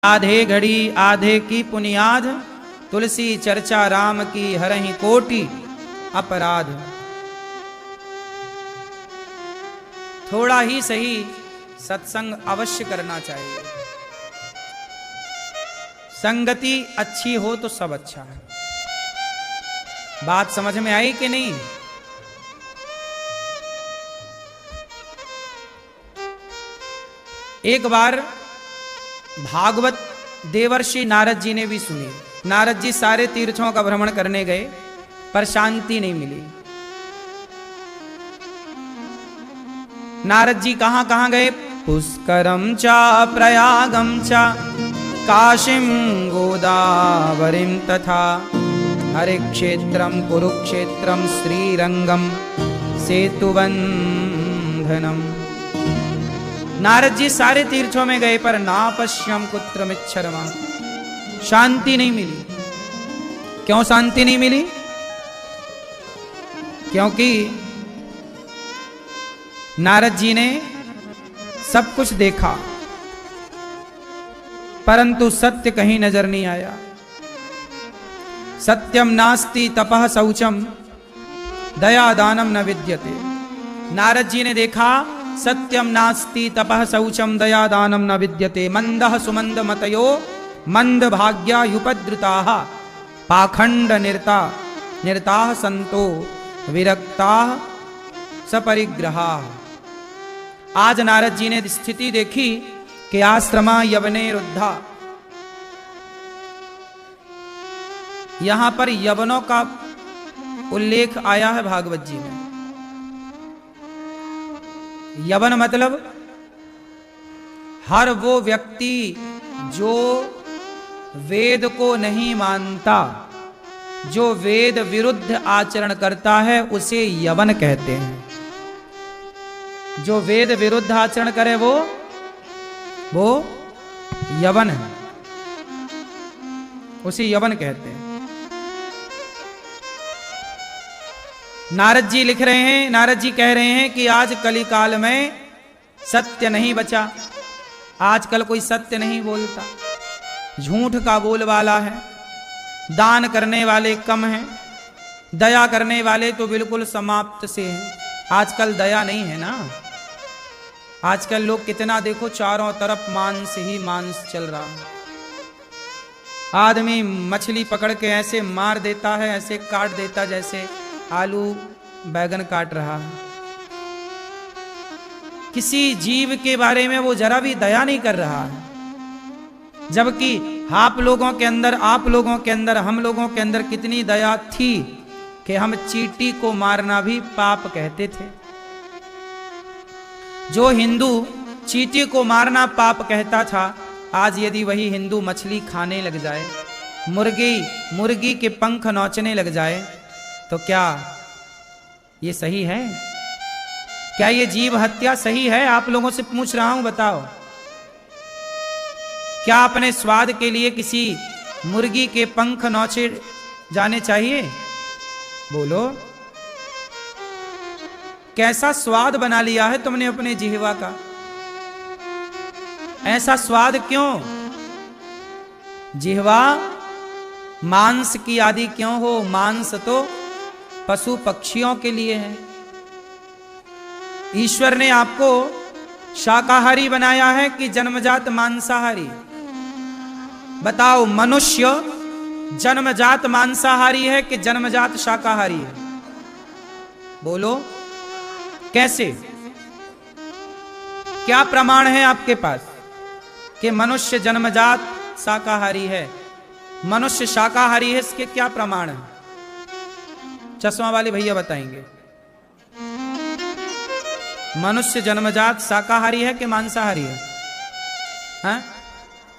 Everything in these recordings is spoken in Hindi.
आधे घड़ी आधे की पुनियाद, तुलसी चर्चा राम की हरहि कोटि अपराध। थोड़ा ही सही सत्संग अवश्य करना चाहिए। संगति अच्छी हो तो सब अच्छा है। बात समझ में आई कि नहीं? एक बार भागवत देवर्षि नारद जी ने भी सुनी। नारद जी सारे तीर्थों का भ्रमण करने गए पर शांति नहीं मिली। नारद जी कहां कहां गए? पुष्करम चा प्रयागम चा काशीम गोदावरीम तथा हरे क्षेत्रम कुरुक्षेत्रम श्रीरंगम सेतुबंधनम। नारद जी सारे तीर्थों में गए पर ना पश्यम कुत्रमिच्छरमा, शांति नहीं मिली। क्यों शांति नहीं मिली? क्योंकि नारद जी ने सब कुछ देखा परंतु सत्य कहीं नजर नहीं आया। सत्यम नास्ति तपः शौचम दया दानम न विद्यते। नारद जी ने देखा सत्यम नास्ति तपः शौचम दया दानम न विद्यते। मंदः सुमंद मतयो मंद भाग्या युपद्रुताः पाखंड निर्ताः संतो विरक्ताः सपरिग्रहाः। आज नारद जी ने स्थिति देखी कि आश्रमा यवने रुद्धा। यहां पर यवनों का उल्लेख आया है भागवत जी में। यवन मतलब हर वो व्यक्ति जो वेद को नहीं मानता, जो वेद विरुद्ध आचरण करता है उसे यवन कहते हैं। जो वेद विरुद्ध आचरण करे वो यवन है, उसे यवन कहते हैं। नारद जी लिख रहे हैं, नारद जी कह रहे हैं कि आज कली काल में सत्य नहीं बचा। आजकल कोई सत्य नहीं बोलता, झूठ का बोलबाला है। दान करने वाले कम हैं, दया करने वाले तो बिल्कुल समाप्त से हैं। आजकल दया नहीं है ना। आजकल लोग कितना देखो, चारों तरफ मांस ही मांस चल रहा है। आदमी मछली पकड़ के ऐसे मार देता है, ऐसे काट देता जैसे आलू बैगन काट रहा है। किसी जीव के बारे में वो जरा भी दया नहीं कर रहा है। जबकि आप लोगों के अंदर, आप लोगों के अंदर, हम लोगों के अंदर कितनी दया थी कि हम चींटी को मारना भी पाप कहते थे। जो हिंदू चींटी को मारना पाप कहता था, आज यदि वही हिंदू मछली खाने लग जाए, मुर्गी के पंख नोचने लग जाए, तो क्या ये सही है? क्या ये जीव हत्या सही है? आप लोगों से पूछ रहा हूं, बताओ। क्या अपने स्वाद के लिए किसी मुर्गी के पंख नोचे जाने चाहिए? बोलो। कैसा स्वाद बना लिया है तुमने अपने जिह्वा का? ऐसा स्वाद क्यों? जिह्वा मांस की आदि क्यों हो? मांस तो पशु पक्षियों के लिए है। ईश्वर ने आपको शाकाहारी बनाया है कि जन्मजात मांसाहारी? बताओ, मनुष्य जन्मजात मांसाहारी है कि जन्मजात शाकाहारी है? बोलो कैसे? क्या प्रमाण है आपके पास कि मनुष्य जन्मजात शाकाहारी है? मनुष्य शाकाहारी है, इसके क्या प्रमाण है? चश्मा वाले भैया बताएंगे। मनुष्य जन्मजात शाकाहारी है कि मांसाहारी है? हैं?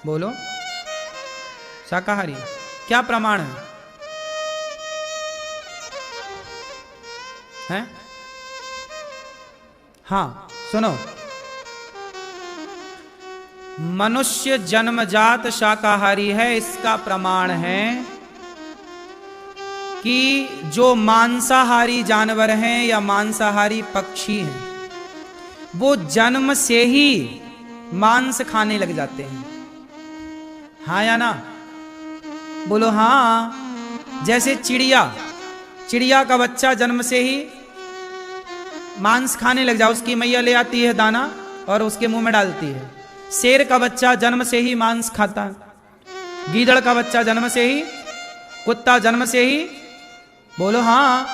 बोलो। शाकाहारी। क्या प्रमाण है? हैं? हाँ सुनो, मनुष्य जन्मजात शाकाहारी है, इसका प्रमाण है कि जो मांसाहारी जानवर हैं या मांसाहारी पक्षी हैं, वो जन्म से ही मांस खाने लग जाते हैं। हाँ या ना? बोलो हाँ। जैसे चिड़िया का बच्चा जन्म से ही मांस खाने लग जाए, उसकी मैया ले आती है दाना और उसके मुंह में डालती है। शेर का बच्चा जन्म से ही मांस खाता है, गीदड़ का बच्चा जन्म से ही, कुत्ता जन्म से ही। बोलो हाँ।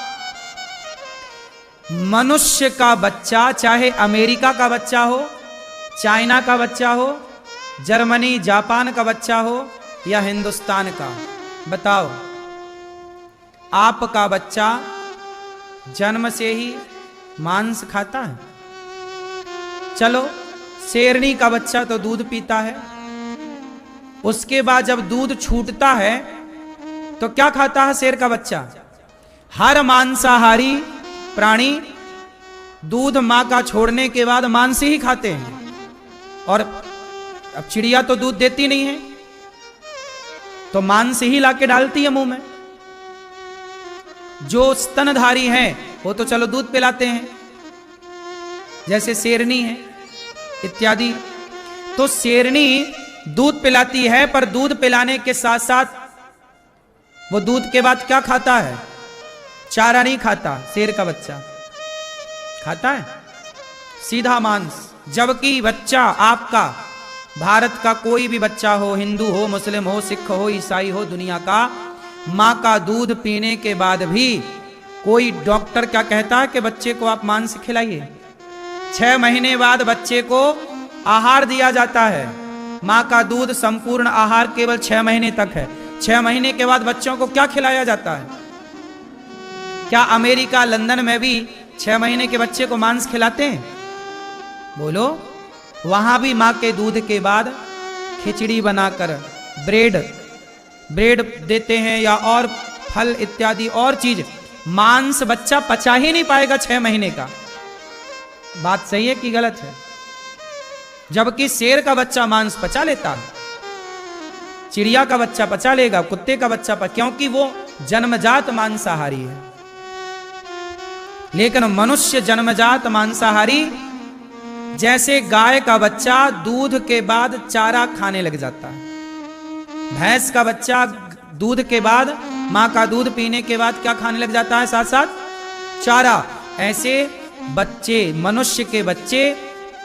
मनुष्य का बच्चा, चाहे अमेरिका का बच्चा हो, चाइना का बच्चा हो, जर्मनी जापान का बच्चा हो या हिंदुस्तान का, बताओ आपका बच्चा जन्म से ही मांस खाता है? चलो, शेरनी का बच्चा तो दूध पीता है, उसके बाद जब दूध छूटता है तो क्या खाता है शेर का बच्चा? हर मांसाहारी प्राणी दूध मां का छोड़ने के बाद मांस ही खाते हैं। और अब चिड़िया तो दूध देती नहीं है, तो मांस ही लाके डालती है मुंह में। जो स्तनधारी हैं वो तो चलो दूध पिलाते हैं, जैसे शेरनी है इत्यादि। तो शेरनी दूध पिलाती है, पर दूध पिलाने के साथ साथ वो दूध के बाद क्या खाता है? चारा नहीं खाता। शेर का बच्चा खाता है सीधा मांस। जबकि बच्चा आपका, भारत का कोई भी बच्चा हो, हिंदू हो, मुस्लिम हो, सिख हो, ईसाई हो, दुनिया का, मां का दूध पीने के बाद भी कोई डॉक्टर क्या कहता है कि बच्चे को आप मांस खिलाइए। 6 महीने बाद बच्चे को आहार दिया जाता है। मां का दूध संपूर्ण आहार केवल 6 महीने तक है। 6 महीने के बाद बच्चों को क्या खिलाया जाता है? क्या अमेरिका, लंदन में भी 6 महीने के बच्चे को मांस खिलाते हैं? बोलो। वहां भी मां के दूध के बाद खिचड़ी बनाकर ब्रेड देते हैं या और फल इत्यादि और चीज। मांस बच्चा पचा ही नहीं पाएगा 6 महीने का। बात सही है कि गलत है? जबकि शेर का बच्चा मांस पचा लेता है, चिड़िया का बच्चा पचा लेगा, कुत्ते का बच्चा क्योंकि वो जन्मजात मांसाहारी है। लेकिन मनुष्य जन्मजात मांसाहारी, जैसे गाय का बच्चा दूध के बाद चारा खाने लग जाता है, भैंस का बच्चा दूध के बाद, मां का दूध पीने के बाद क्या खाने लग जाता है? साथ साथ चारा। ऐसे बच्चे, मनुष्य के बच्चे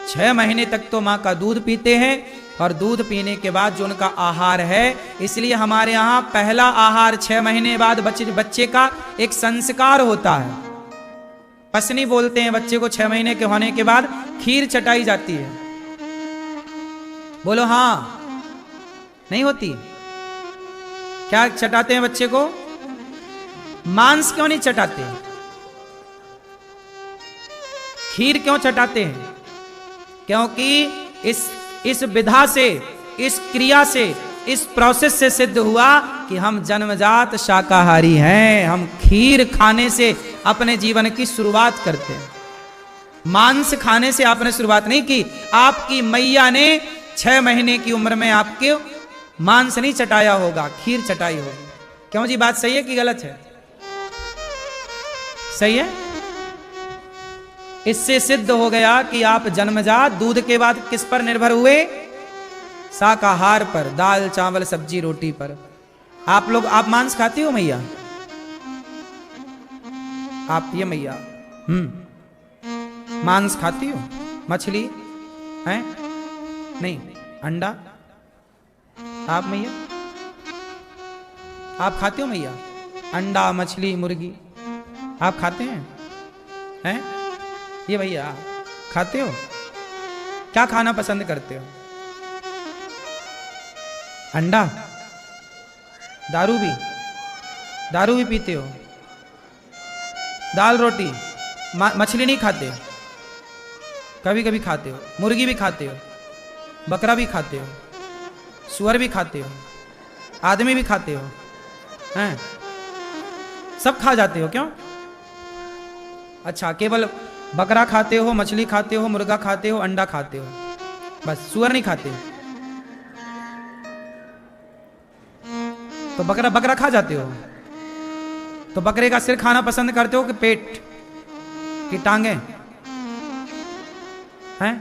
6 महीने तक तो मां का दूध पीते हैं, और दूध पीने के बाद जो उनका आहार है, इसलिए हमारे यहाँ पहला आहार 6 महीने बाद बच्चे का एक संस्कार होता है। पसनी बोलते हैं बच्चे को। 6 महीने के होने के बाद खीर चटाई जाती है। बोलो हाँ। नहीं होती? क्या चटाते हैं बच्चे को? मांस क्यों नहीं चटाते? खीर क्यों चटाते हैं? क्योंकि इस विधा से, इस क्रिया से, इस प्रोसेस से सिद्ध हुआ कि हम जन्मजात शाकाहारी हैं। हम खीर खाने से अपने जीवन की शुरुआत करते हैं। मांस खाने से आपने शुरुआत नहीं की। आपकी मैया ने 6 महीने की उम्र में आपके मांस नहीं चटाया होगा, खीर चटाई होगी। क्यों जी? बात सही है कि गलत है? सही है। इससे सिद्ध हो गया कि आप जन्मजात दूध के बाद किस पर निर्भर हुए? शाकाहार पर, दाल चावल सब्जी रोटी पर। आप मांस खाती हो मैया? आप ये मैया मांस खाती हो? मछली है? नहीं। अंडा? आप मैया आप खाते हो मैया? अंडा, मछली, मुर्गी आप खाते हैं? हैं? ये भैया खाते हो? क्या खाना पसंद करते हो? अंडा? दारू भी पीते हो? दाल रोटी? मछली नहीं खाते? कभी कभी खाते हो? मुर्गी भी खाते हो? बकरा भी खाते हो? सुअर भी खाते हो? आदमी भी खाते हो? हैं? सब खा जाते हो? क्यों? अच्छा, केवल बकरा खाते हो, मछली खाते हो, मुर्गा खाते हो, अंडा खाते हो, बस सुअर नहीं खाते? तो बकरा खा जाते हो? तो बकरे का सिर खाना पसंद करते हो कि पेट की टांगे? हैं?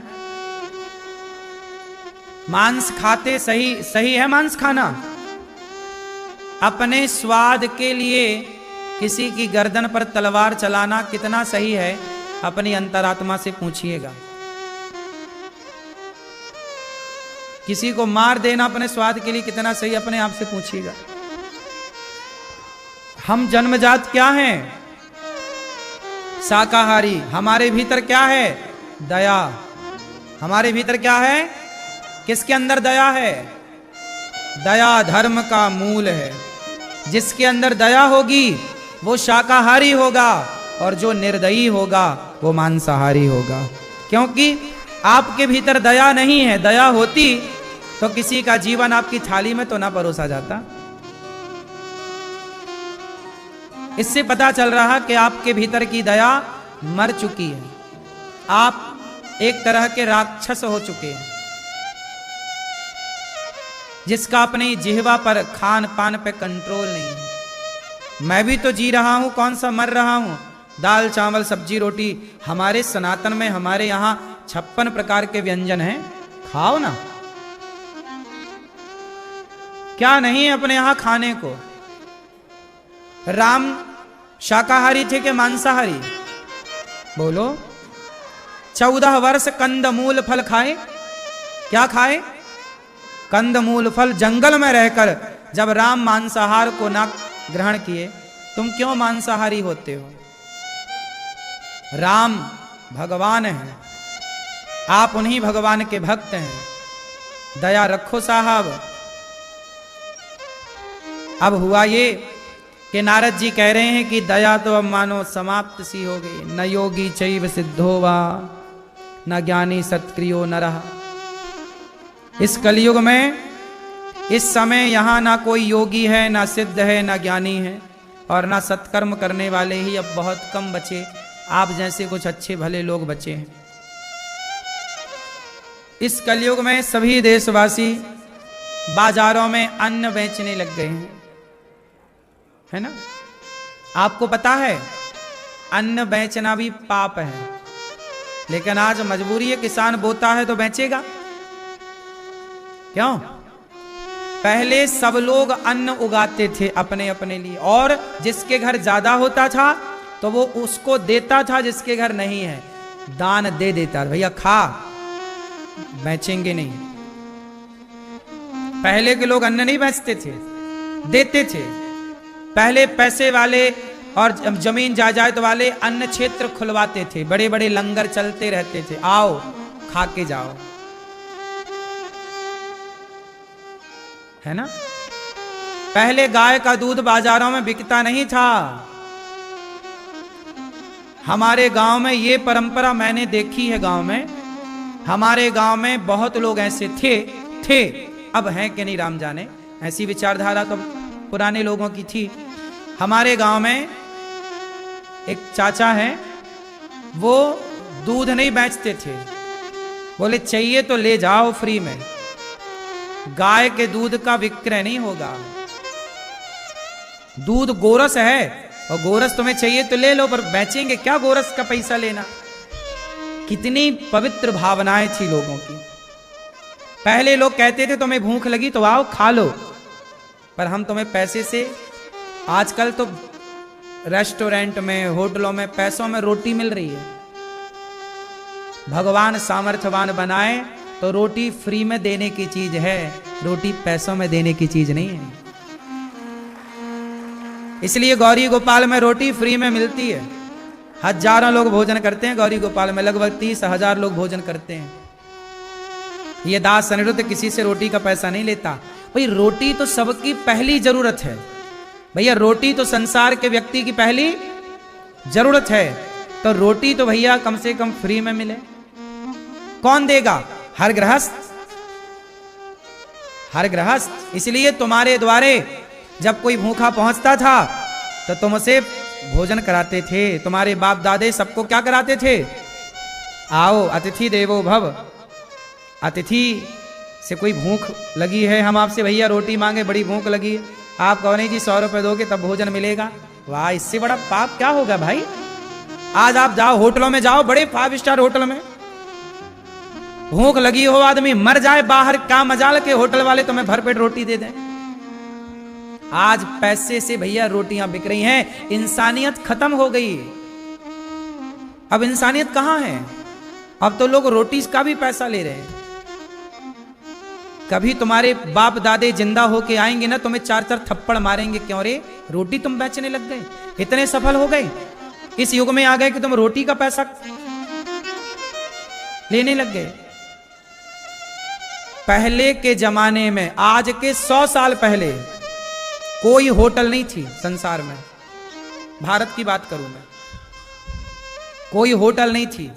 मांस खाते सही सही है मांस खाना? अपने स्वाद के लिए किसी की गर्दन पर तलवार चलाना कितना सही है? अपनी अंतरात्मा से पूछिएगा। किसी को मार देना अपने स्वाद के लिए कितना सही, अपने आप से पूछिएगा। हम जन्मजात क्या हैं? शाकाहारी। हमारे भीतर क्या है? दया। हमारे भीतर क्या है? किसके अंदर दया है? दया धर्म का मूल है। जिसके अंदर दया होगी वो शाकाहारी होगा, और जो निर्दयी होगा वो मांसाहारी होगा। क्योंकि आपके भीतर दया नहीं है। दया होती तो किसी का जीवन आपकी थाली में तो ना परोसा जाता। इससे पता चल रहा कि आपके भीतर की दया मर चुकी है। आप एक तरह के राक्षस हो चुके हैं, जिसका अपनी जिह्वा पर खान पान पे कंट्रोल नहीं है। मैं भी तो जी रहा हूं, कौन सा मर रहा हूं। दाल चावल सब्जी रोटी, हमारे सनातन में हमारे यहां 56 प्रकार के व्यंजन हैं, खाओ ना। क्या नहीं है अपने यहां खाने को? राम शाकाहारी थे कि मांसाहारी? बोलो। 14 वर्ष कंदमूल फल खाए। क्या खाए? कंदमूल फल। जंगल में रहकर जब राम मांसाहार को ना ग्रहण किए, तुम क्यों मांसाहारी होते हो? राम भगवान हैं, आप उन्हीं भगवान के भक्त हैं। दया रखो साहब। अब हुआ ये कि नारद जी कह रहे हैं कि दया तो अब मानो समाप्त सी हो गई। न योगी चैव सिद्धो वा न ज्ञानी सत्क्रियो न रहा। इस कलयुग में इस समय यहां ना कोई योगी है, ना सिद्ध है, ना ज्ञानी है, और ना सत्कर्म करने वाले ही अब बहुत कम बचे। आप जैसे कुछ अच्छे भले लोग बचे हैं। इस कलयुग में सभी देशवासी बाजारों में अन्न बेचने लग गए हैं, है ना? आपको पता है अन्न बेचना भी पाप है, लेकिन आज मजबूरी है, किसान बोता है तो बेचेगा। क्यों? पहले सब लोग अन्न उगाते थे अपने अपने लिए, और जिसके घर ज्यादा होता था तो वो उसको देता था, जिसके घर नहीं है दान दे देता, भैया खा, बेचेंगे नहीं। पहले के लोग अन्न नहीं बेचते थे, देते थे। पहले पैसे वाले और जमीन जायदाद वाले अन्न क्षेत्र खुलवाते थे, बड़े बड़े लंगर चलते रहते थे, आओ खा के जाओ, है ना? पहले गाय का दूध बाजारों में बिकता नहीं था। हमारे गांव में ये परंपरा मैंने देखी है। गांव में, हमारे गांव में बहुत लोग ऐसे थे, अब हैं कि नहीं राम जाने। ऐसी विचारधारा तो पुराने लोगों की थी। हमारे गांव में एक चाचा हैं, वो दूध नहीं बेचते थे। बोले चाहिए तो ले जाओ फ्री में, गाय के दूध का विक्रय नहीं होगा। दूध गोरस है, और गोरस तुम्हें चाहिए तो ले लो, पर बेचेंगे क्या गोरस का पैसा लेना। कितनी पवित्र भावनाएं थी लोगों की। पहले लोग कहते थे तुम्हें भूख लगी तो आओ खा लो, पर हम तुम्हें पैसे से, आजकल तो रेस्टोरेंट में होटलों में पैसों में रोटी मिल रही है। भगवान सामर्थ्यवान बनाए तो रोटी फ्री में देने की चीज है, रोटी पैसों में देने की चीज नहीं है। इसलिए गौरी गोपाल में रोटी फ्री में मिलती है। हजारों लोग भोजन करते हैं गौरी गोपाल में, लगभग 30,000 लोग भोजन करते हैं। ये दास अनिरुद्ध किसी से रोटी का पैसा नहीं लेता। भाई रोटी तो सबकी पहली जरूरत है। भैया रोटी तो संसार के व्यक्ति की पहली जरूरत है, तो रोटी तो भैया कम से कम फ्री में मिले। कौन देगा? हर गृहस्थ, हर गृहस्थ। इसलिए तुम्हारे द्वारे जब कोई भूखा पहुंचता था तो तुम उसे भोजन कराते थे। तुम्हारे बाप दादे सबको क्या कराते थे? आओ अतिथि देवो भव। अतिथि से कोई भूख लगी है, हम आपसे भैया रोटी मांगे, बड़ी भूख लगी, आप कहो नहीं जी 100 रुपए दोगे तब भोजन मिलेगा। वाह, इससे बड़ा पाप क्या होगा भाई। आज आप जाओ होटलों में, जाओ बड़े 5 स्टार होटल में, भूख लगी हो, आदमी मर जाए बाहर, क्या मजाल के होटल वाले तुम्हें भरपेट रोटी दे दें। आज पैसे से भैया रोटियां बिक रही हैं, इंसानियत खत्म हो गई। अब इंसानियत कहां है? अब तो लोग रोटी का भी पैसा ले रहे हैं। कभी तुम्हारे बाप दादे जिंदा होके आएंगे ना, तुम्हें 4-4 थप्पड़ मारेंगे, क्यों रे रोटी तुम बेचने लग गए, इतने सफल हो गए, इस युग में आ गए कि तुम रोटी का पैसा लेने लग गए। पहले के जमाने में, आज के 100 साल पहले कोई होटल नहीं थी संसार में। भारत की बात करूं मैं, कोई होटल नहीं थी,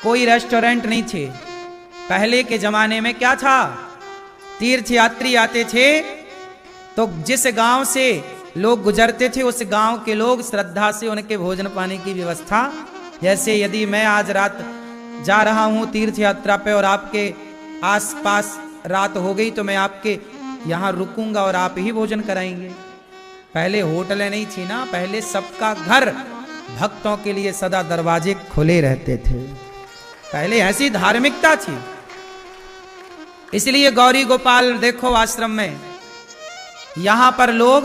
कोई रेस्टोरेंट नहीं थे। पहले के जमाने में क्या था? तीर्थ यात्री आते थे तो जिस गांव से लोग गुजरते थे उस गांव के लोग श्रद्धा से उनके भोजन पानी की व्यवस्था, जैसे यदि मैं आज रात जा रहा हूं तीर्थ यात्रा पे और आपके आसपास रात हो गई तो मैं आपके यहां रुकूंगा और आप ही भोजन कराएंगे। पहले होटलें नहीं थी ना, पहले सबका घर भक्तों के लिए सदा दरवाजे खुले रहते थे। पहले ऐसी धार्मिकता थी। इसलिए गौरी गोपाल देखो आश्रम में, यहां पर लोग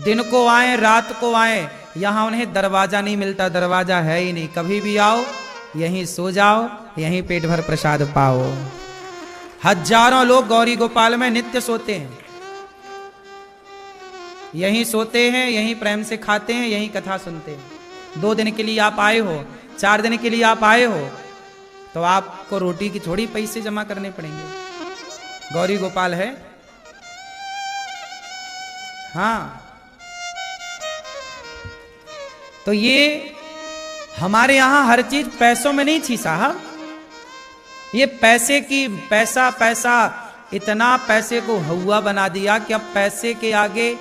दिन को आए रात को आए, यहां उन्हें दरवाजा नहीं मिलता, दरवाजा है ही नहीं। कभी भी आओ यहीं सो जाओ, यहीं पेट भर प्रसाद पाओ। हजारों लोग गौरी गोपाल में नित्य सोते हैं, यहीं सोते हैं, यहीं प्रेम से खाते हैं, यहीं कथा सुनते हैं। 2 दिन के लिए आप आए हो, 4 दिन के लिए आप आए हो, तो आपको रोटी की थोड़ी पैसे जमा करने पड़ेंगे। गौरी गोपाल है, हाँ। तो ये हमारे यहां हर चीज पैसों में नहीं थी साहब। ये पैसे की पैसा इतना पैसे को हुआ बना दिया कि अब पैसे के आगे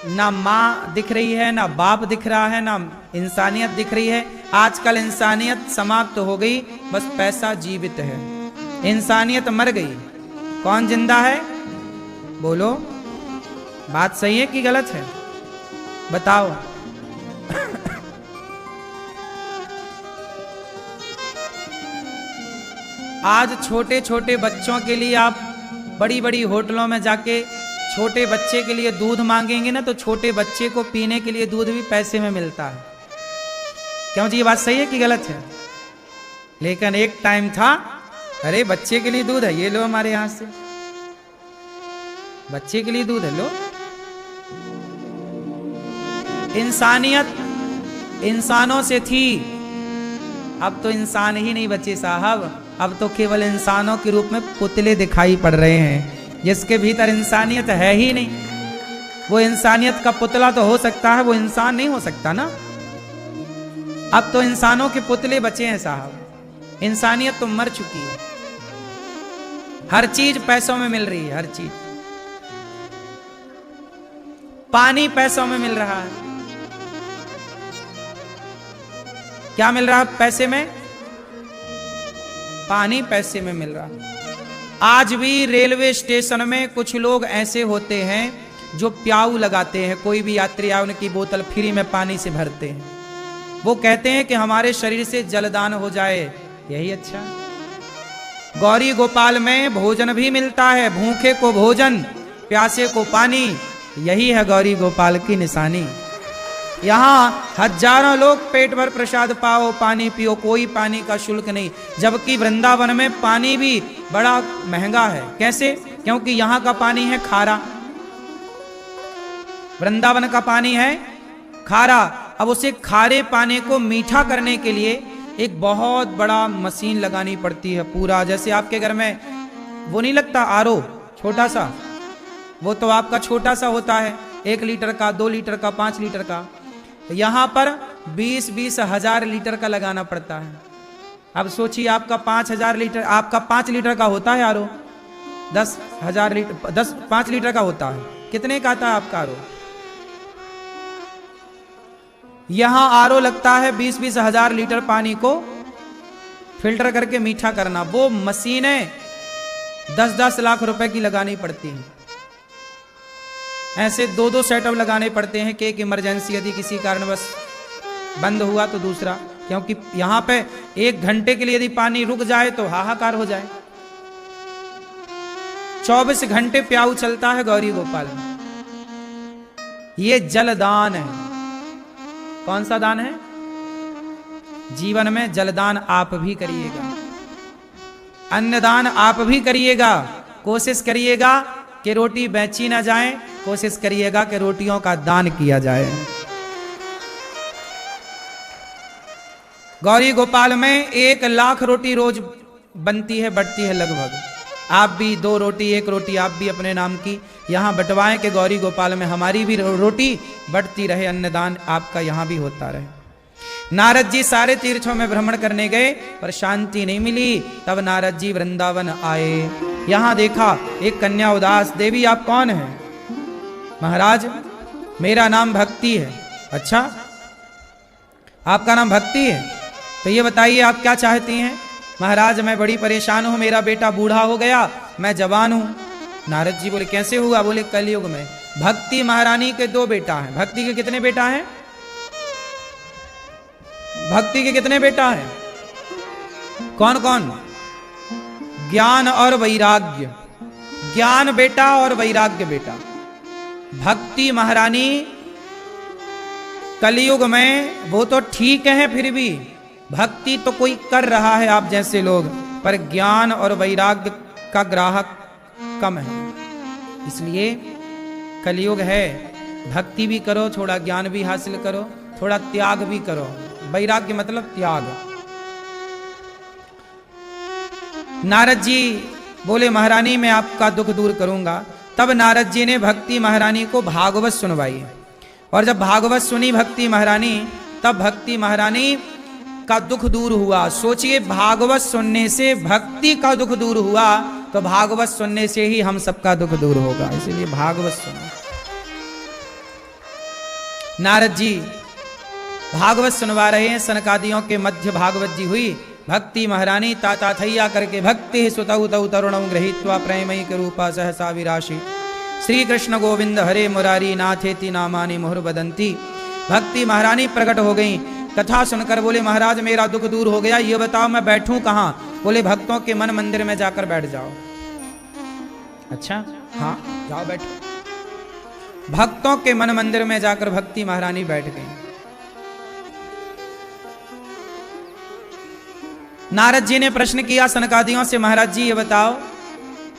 ना माँ दिख रही है, ना बाप दिख रहा है, ना इंसानियत दिख रही है। आजकल इंसानियत समाप्त हो गई, बस पैसा जीवित है, इंसानियत मर गई। कौन जिंदा है? बोलो, बात सही है कि गलत है? बताओ। आज छोटे छोटे बच्चों के लिए आप बड़ी बड़ी होटलों में जाके छोटे बच्चे के लिए दूध मांगेंगे ना, तो छोटे बच्चे को पीने के लिए दूध भी पैसे में मिलता है। क्यों जी, ये बात सही है कि गलत है? लेकिन एक टाइम था, अरे बच्चे के लिए दूध है, ये लो हमारे यहां से, बच्चे के लिए दूध है, लो। इंसानियत इंसानों से थी, अब तो इंसान ही नहीं बचे साहब। अब तो केवल इंसानों के रूप में पुतले दिखाई पड़ रहे हैं, जिसके भीतर इंसानियत है ही नहीं। वो इंसानियत का पुतला तो हो सकता है, वो इंसान नहीं हो सकता ना। अब तो इंसानों के पुतले बचे हैं साहब, इंसानियत तो मर चुकी है। हर चीज पैसों में मिल रही है, हर चीज। पानी पैसों में मिल रहा है। क्या मिल रहा है पैसे में? पानी पैसे में मिल रहा है। आज भी रेलवे स्टेशन में कुछ लोग ऐसे होते हैं जो प्याऊ लगाते हैं, कोई भी यात्री आए उनकी बोतल फ्री में पानी से भरते हैं। वो कहते हैं कि हमारे शरीर से जलदान हो जाए, यही अच्छा। गौरी गोपाल में भोजन भी मिलता है, भूखे को भोजन, प्यासे को पानी, यही है गौरी गोपाल की निशानी। यहाँ हजारों लोग पेट भर प्रसाद पाओ, पानी पियो, कोई पानी का शुल्क नहीं। जबकि वृंदावन में पानी भी बड़ा महंगा है। कैसे? क्योंकि यहाँ का पानी है खारा, वृंदावन का पानी है खारा। अब उसे खारे पानी को मीठा करने के लिए एक बहुत बड़ा मशीन लगानी पड़ती है। पूरा जैसे आपके घर में वो नहीं लगता आरओ छोटा सा, वो तो आपका छोटा सा होता है, 1 लीटर का, 2 लीटर का, 5 लीटर का। यहाँ पर 20-20 हजार लीटर का लगाना पड़ता है। अब सोचिए आपका 5,000 लीटर, आपका 5 लीटर का होता है आरओ, 10,000 लीटर, 5 लीटर का होता है। कितने का आता है आपका आरओ? यहां आरओ लगता है 20-20 हजार लीटर पानी को फिल्टर करके मीठा करना। वो मशीनें 10-10 लाख रुपए की लगानी पड़ती हैं। ऐसे 2-2 सेटअप लगाने पड़ते हैं कि एक इमरजेंसी यदि किसी कारणवश बंद हुआ तो दूसरा, क्योंकि यहां पे 1 घंटे के लिए यदि पानी रुक जाए तो हाहाकार हो जाए। 24 घंटे प्याऊ चलता है गौरी गोपाल में। ये जलदान है। कौन सा दान है? जीवन में जलदान आप भी करिएगा, अन्नदान आप भी करिएगा। कोशिश करिएगा कि रोटी बेची ना जाए, कोशिश करिएगा कि रोटियों का दान किया जाए। गौरी गोपाल में 1 लाख रोटी रोज बनती है, बढ़ती है लगभग। आप भी 2 रोटी 1 रोटी आप भी अपने नाम की यहां बंटवाएं कि गौरी गोपाल में हमारी भी रोटी बढ़ती रहे, अन्नदान आपका यहां भी होता रहे। नारद जी सारे तीर्थों में भ्रमण करने गए पर शांति नहीं मिली। तब नारद जी वृंदावन आए। यहां देखा एक कन्या उदास, देवी आप कौन हैं? महाराज मेरा नाम भक्ति है। अच्छा, आपका नाम भक्ति है, तो ये बताइए आप क्या चाहती हैं? महाराज मैं बड़ी परेशान हूं, मेरा बेटा बूढ़ा हो गया, मैं जवान हूं। नारद जी बोले कैसे हुआ? बोले कलयुग में भक्ति महारानी के 2 बेटा हैं। भक्ति के कितने बेटा हैं? भक्ति के कितने बेटा हैं? कौन कौन? ज्ञान और वैराग्य। ज्ञान बेटा और वैराग्य बेटा। भक्ति महारानी कलयुग में वो तो ठीक है, फिर भी भक्ति तो कोई कर रहा है आप जैसे लोग, पर ज्ञान और वैराग्य का ग्राहक कम है। इसलिए कलयुग है, भक्ति भी करो, थोड़ा ज्ञान भी हासिल करो, थोड़ा त्याग भी करो। वैराग्य मतलब त्याग। नारद जी बोले महारानी मैं आपका दुख दूर करूंगा। तब नारद जी ने भक्ति महारानी को भागवत सुनवाई, और जब भागवत सुनी भक्ति महारानी, तब भक्ति महारानी का दुख दूर हुआ। सोचिए, भागवत सुनने से भक्ति का दुख दूर हुआ, तो भागवत सुनने से ही हम सबका दुख दूर होगा। इसलिए भागवत सुनो। नारद जी भागवत सुनवा रहे हैं, सनकादियों के मध्य भागवत जी हुई। भक्ति महारानी ताता थैया करके भक्ति सुतौ तौ तरुणं गृहीत्वा प्रेमैक रूपा सहसा विराशी श्री कृष्ण गोविंद हरे मुरारी नाथेति नामानि मुहुर बदंती। भक्ति महारानी प्रकट हो गई। कथा सुनकर बोले महाराज मेरा दुख दूर हो गया, ये बताओ मैं बैठूं कहां? बोले भक्तों के मन मंदिर में जाकर बैठ जाओ। अच्छा हाँ जाओ बैठो। भक्तों के मन मंदिर में जाकर भक्ति महारानी बैठ गई। नारद जी ने प्रश्न किया सनकादियों से, महाराज जी ये बताओ,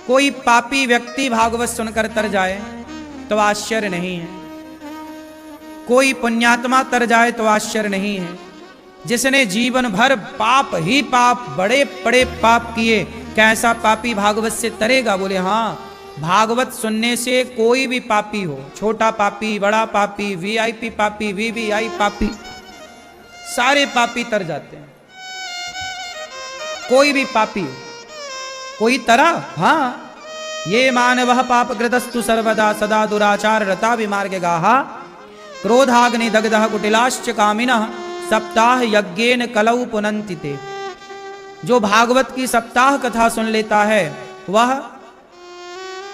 कोई पापी व्यक्ति भागवत सुनकर तर जाए तो आश्चर्य नहीं है, कोई पुण्यात्मा तर जाए तो आश्चर्य नहीं है। जिसने जीवन भर पाप ही पाप, बड़े बड़े पाप किए, क्या ऐसा पापी भागवत से तरेगा? बोले हाँ, भागवत सुनने से कोई भी पापी हो, छोटा पापी, बड़ा पापी, वीआईपी पापी, वीवीआई पापी, सारे पापी तर जाते हैं। कोई भी पापी हो, कोई तरा? हाँ, ये मानवः पापकृतस्तु सर्वदा सदा दुराचार रता विमार्गगाः क्रोधाग्नि दग्धः कुटिलाश्च कामिनः सप्ताह यज्ञेन कलौ पुनन्ति ते। जो भागवत की सप्ताह कथा सुन लेता है वह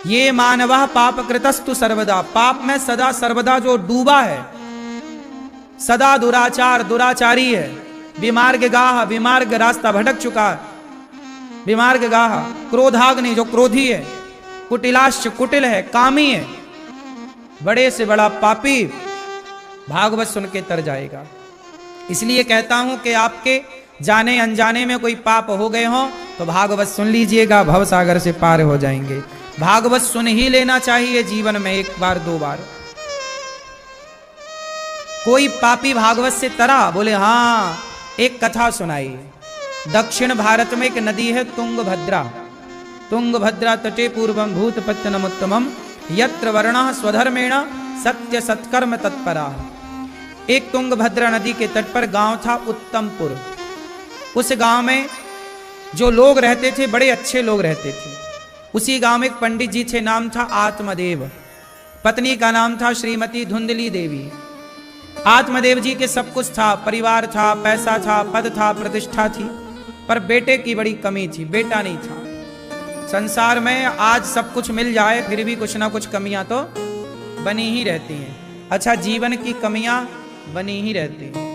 ये मानवः पापकृतस्तु सर्वदा, पाप में सदा सर्वदा जो डूबा है, सदा दुराचार, दुराचारी है, विमार्गगाः, विमार्ग रास्ता भटक चुका है, विमार्गगाः, क्रोधाग्नि जो क्रोधी है, कुटिलाश्च कुटिल है, कामी है, बड़े से बड़ा पापी भागवत सुन के तर जाएगा। इसलिए कहता हूं कि आपके जाने अनजाने में कोई पाप हो गए हो तो भागवत सुन लीजिएगा, भवसागर से पार हो जाएंगे। भागवत सुन ही लेना चाहिए जीवन में 1 बार 2 बार। कोई पापी भागवत से तरा? बोले हाँ, एक कथा सुनाई। दक्षिण भारत में एक नदी है तुंगभद्रा। तुंगभद्रा तटे पूर्वम भूतपत्तनमुत्तमम यत्र वर्णः स्वधर्मेण सत्य सत्कर्म तत्परा। एक तुंगभद्रा नदी के तट पर गांव था उत्तमपुर। उस गांव में जो लोग रहते थे बड़े अच्छे लोग रहते थे। उसी गांव में एक पंडित जी थे, नाम था आत्मदेव, पत्नी का नाम था श्रीमती धुंधली देवी। आत्मदेव जी के सब कुछ था, परिवार था, पैसा था, पद था, प्रतिष्ठा थी, पर बेटे की बड़ी कमी थी, बेटा नहीं था। संसार में आज सब कुछ मिल जाए फिर भी कुछ ना कुछ कमियां तो बनी ही रहती हैं। अच्छा, जीवन की कमियां बनी ही रहती हैं।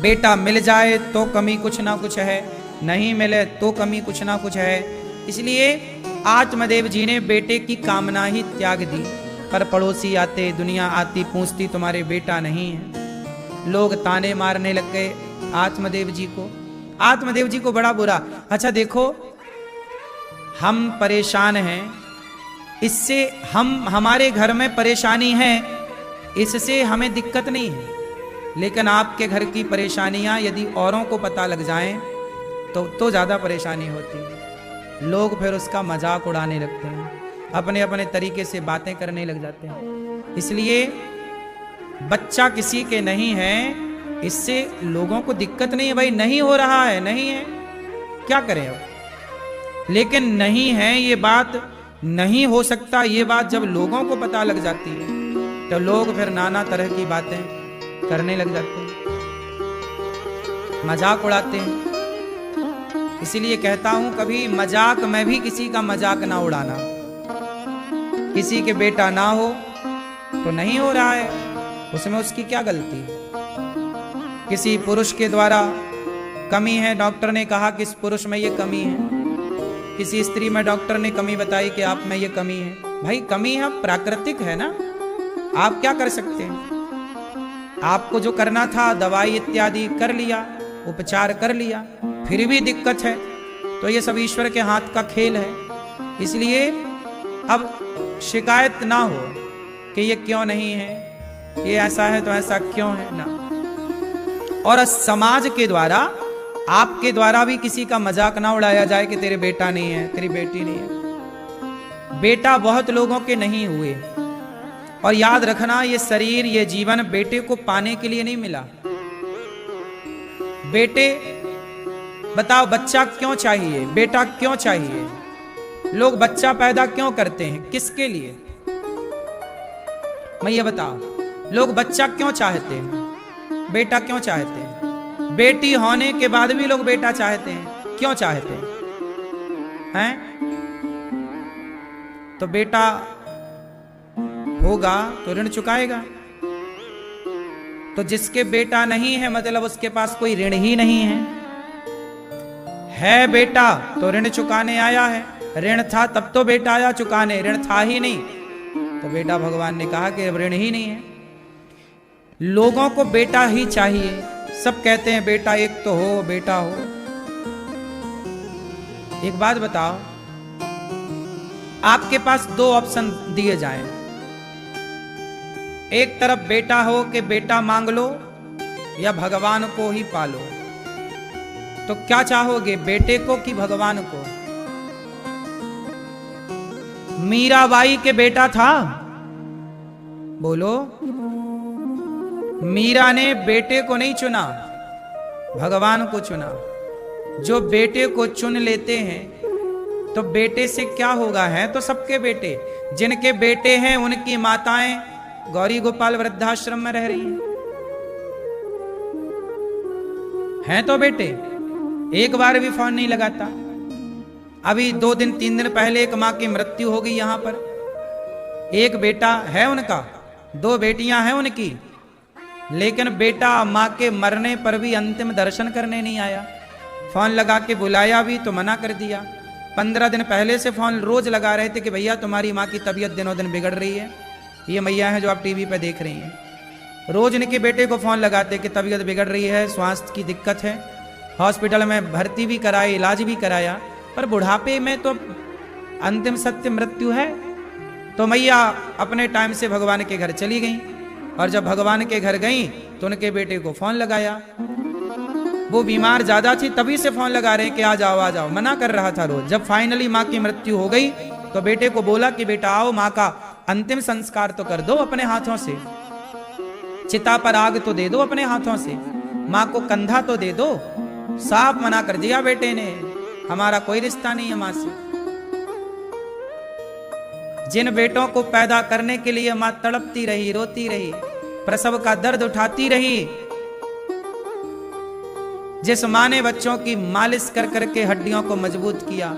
बेटा मिल जाए तो कमी कुछ ना कुछ है, नहीं मिले तो कमी कुछ ना कुछ है। इसलिए आत्मदेव जी ने बेटे की कामना ही त्याग दी। पर पड़ोसी आते, दुनिया आती, पूछती तुम्हारे बेटा नहीं है। लोग ताने मारने लग गए आत्मदेव जी को। आत्मदेव जी को बड़ा बुरा। अच्छा देखो, हम परेशान हैं, इससे हमारे घर में परेशानी है, इससे हमें दिक्कत नहीं है। लेकिन आपके घर की परेशानियां यदि औरों को पता लग जाएं तो ज्यादा परेशानी होती है। लोग फिर उसका मजाक उड़ाने लगते हैं, अपने अपने तरीके से बातें करने लग जाते हैं। इसलिए बच्चा किसी के नहीं है, इससे लोगों को दिक्कत नहीं है। भाई नहीं हो रहा है, नहीं है, क्या करें अब। लेकिन नहीं है ये बात, नहीं हो सकता ये बात जब लोगों को पता लग जाती है तो लोग फिर नाना तरह की बातें करने लग जाते हैं, मजाक उड़ाते हैं। इसीलिए कहता हूं कभी मजाक में भी किसी का मजाक ना उड़ाना। किसी के बेटा ना हो तो नहीं हो रहा है, उसमें उसकी क्या गलती है। किसी पुरुष के द्वारा कमी है, डॉक्टर ने कहा कि इस पुरुष में ये कमी है। किसी स्त्री में डॉक्टर ने कमी बताई कि आप में ये कमी है। भाई कमी है, प्राकृतिक है ना, आप क्या कर सकते हैं। आपको जो करना था दवाई इत्यादि कर लिया, उपचार कर लिया, फिर भी दिक्कत है तो ये सब ईश्वर के हाथ का खेल है। इसलिए अब शिकायत ना हो कि ये क्यों नहीं है, ये ऐसा है तो ऐसा क्यों है ना। और समाज के द्वारा, आपके द्वारा भी किसी का मजाक ना उड़ाया जाए कि तेरे बेटा नहीं है, तेरी बेटी नहीं है। बेटा बहुत लोगों के नहीं हुए। और याद रखना, ये शरीर, ये जीवन बेटे को पाने के लिए नहीं मिला। बेटे, बताओ बच्चा क्यों चाहिए, बेटा क्यों चाहिए। लोग बच्चा पैदा क्यों करते हैं, किसके लिए। मैं ये बताओ, लोग बच्चा क्यों चाहते हैं, बेटा क्यों चाहते हैं। बेटी होने के बाद भी लोग बेटा चाहते हैं, क्यों चाहते हैं। तो बेटा होगा तो ऋण चुकाएगा। तो जिसके बेटा नहीं है मतलब उसके पास कोई ऋण ही नहीं है बेटा तो ऋण चुकाने आया है। ऋण था तब तो बेटा आया चुकाने, ऋण था ही नहीं तो बेटा भगवान ने कहा कि ऋण ही नहीं है। लोगों को बेटा ही चाहिए, सब कहते हैं बेटा एक तो हो, बेटा हो। एक बात बताओ, आपके पास दो ऑप्शन दिए जाएं, एक तरफ बेटा हो कि बेटा मांग लो या भगवान को ही पालो, तो क्या चाहोगे, बेटे को कि भगवान को। मीराबाई के बेटा था, बोलो। मीरा ने बेटे को नहीं चुना, भगवान को चुना। जो बेटे को चुन लेते हैं तो बेटे से क्या होगा, है तो सबके बेटे। जिनके बेटे हैं उनकी माताएं गौरी गोपाल वृद्धाश्रम में रह रही हैं तो बेटे। एक बार भी फोन नहीं लगाता। अभी 2 दिन 3 दिन पहले एक मां की मृत्यु हो गई यहां पर। एक बेटा है उनका, 2 बेटियां हैं उनकी, लेकिन बेटा मां के मरने पर भी अंतिम दर्शन करने नहीं आया। फोन लगा के बुलाया भी तो मना कर दिया। 15 दिन पहले से फोन रोज लगा रहे थे कि भैया तुम्हारी मां की तबीयत दिनों दिन बिगड़ रही है। ये मैया है जो आप टीवी पे देख रही हैं। रोज इनके बेटे को फोन लगाते कि तबीयत बिगड़ रही है, स्वास्थ्य की दिक्कत है। हॉस्पिटल में भर्ती भी कराए, इलाज भी कराया, पर बुढ़ापे में तो अंतिम सत्य मृत्यु है। तो मैया अपने टाइम से भगवान के घर चली गई, और जब भगवान के घर गई तो उनके बेटे को फोन लगाया। वो बीमार ज्यादा थी तभी से फोन लगा रहे कि आ जाओ आ जाओ, मना कर रहा था रोज। जब फाइनली माँ की मृत्यु हो गई तो बेटे को बोला कि बेटा आओ, माँ का अंतिम संस्कार तो कर दो अपने हाथों से, चिता पर आग तो दे दो अपने हाथों से, माँ को कंधा तो दे दो। साफ मना कर दिया बेटे ने, हमारा कोई रिश्ता नहीं है माँ से। जिन बेटों को पैदा करने के लिए माँ तड़पती रही, रोती रही, प्रसव का दर्द उठाती रही, जिस माँ ने बच्चों की मालिश कर करके हड्डियों को मजबूत किया,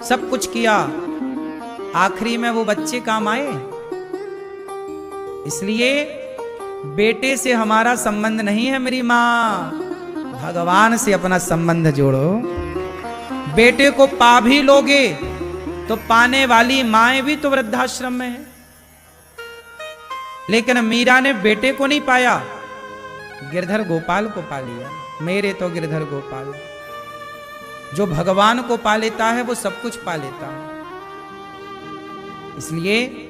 सब कुछ किया, आखिरी में वो बच्चे काम आए। इसलिए बेटे से हमारा संबंध नहीं है मेरी माँ, भगवान से अपना संबंध जोड़ो। बेटे को पा भी लोगे तो पाने वाली माएं भी तो वृद्धाश्रम में है। लेकिन मीरा ने बेटे को नहीं पाया, गिरधर गोपाल को पा लिया। मेरे तो गिरधर गोपाल, जो भगवान को पा लेता है वो सब कुछ पा लेता है। इसलिए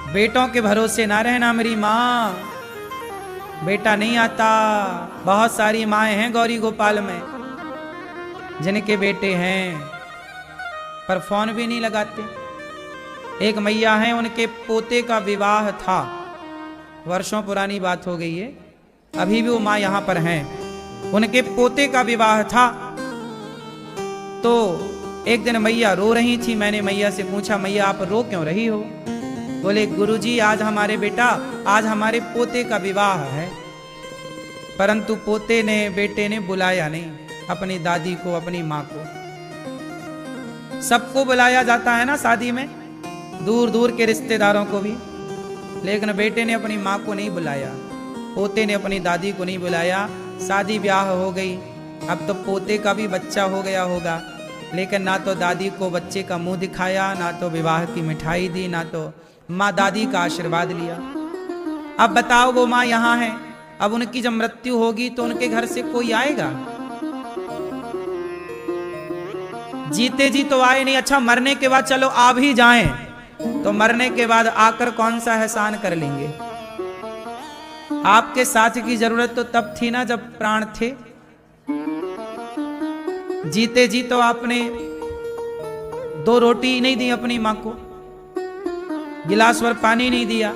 बेटों के भरोसे ना रहना मेरी माँ, बेटा नहीं आता। बहुत सारी माएं हैं गौरी गोपाल में जिनके बेटे हैं पर फोन भी नहीं लगाते। एक मैया है, उनके पोते का विवाह था, वर्षों पुरानी बात हो गई है, अभी भी वो माँ यहां पर हैं। उनके पोते का विवाह था तो एक दिन मैया रो रही थी। मैंने मैया से पूछा, मैया आप रो क्यों रही हो? बोले गुरुजी आज हमारे पोते का विवाह है, परंतु पोते ने बेटे ने बुलाया नहीं अपनी दादी को, अपनी माँ को। सबको बुलाया जाता है ना शादी में, दूर दूर के रिश्तेदारों को भी, लेकिन बेटे ने अपनी माँ को नहीं बुलाया, पोते ने अपनी दादी को नहीं बुलाया। शादी ब्याह हो गई, अब तो पोते का भी बच्चा हो गया होगा, लेकिन ना तो दादी को बच्चे का मुंह दिखाया, ना तो विवाह की मिठाई दी, ना तो माँ दादी का आशीर्वाद लिया। अब बताओ वो माँ यहाँ है, अब उनकी जब मृत्यु होगी तो उनके घर से कोई आएगा? जीते जी तो आए नहीं। अच्छा मरने के बाद चलो आ भी जाएं तो मरने के बाद आकर कौन सा एहसान कर लेंगे? आपके साथ की जरूरत तो तब थी ना जब प्राण थे। जीते जी तो आपने 2 रोटी नहीं दी अपनी मां को, गिलास भर पानी नहीं दिया,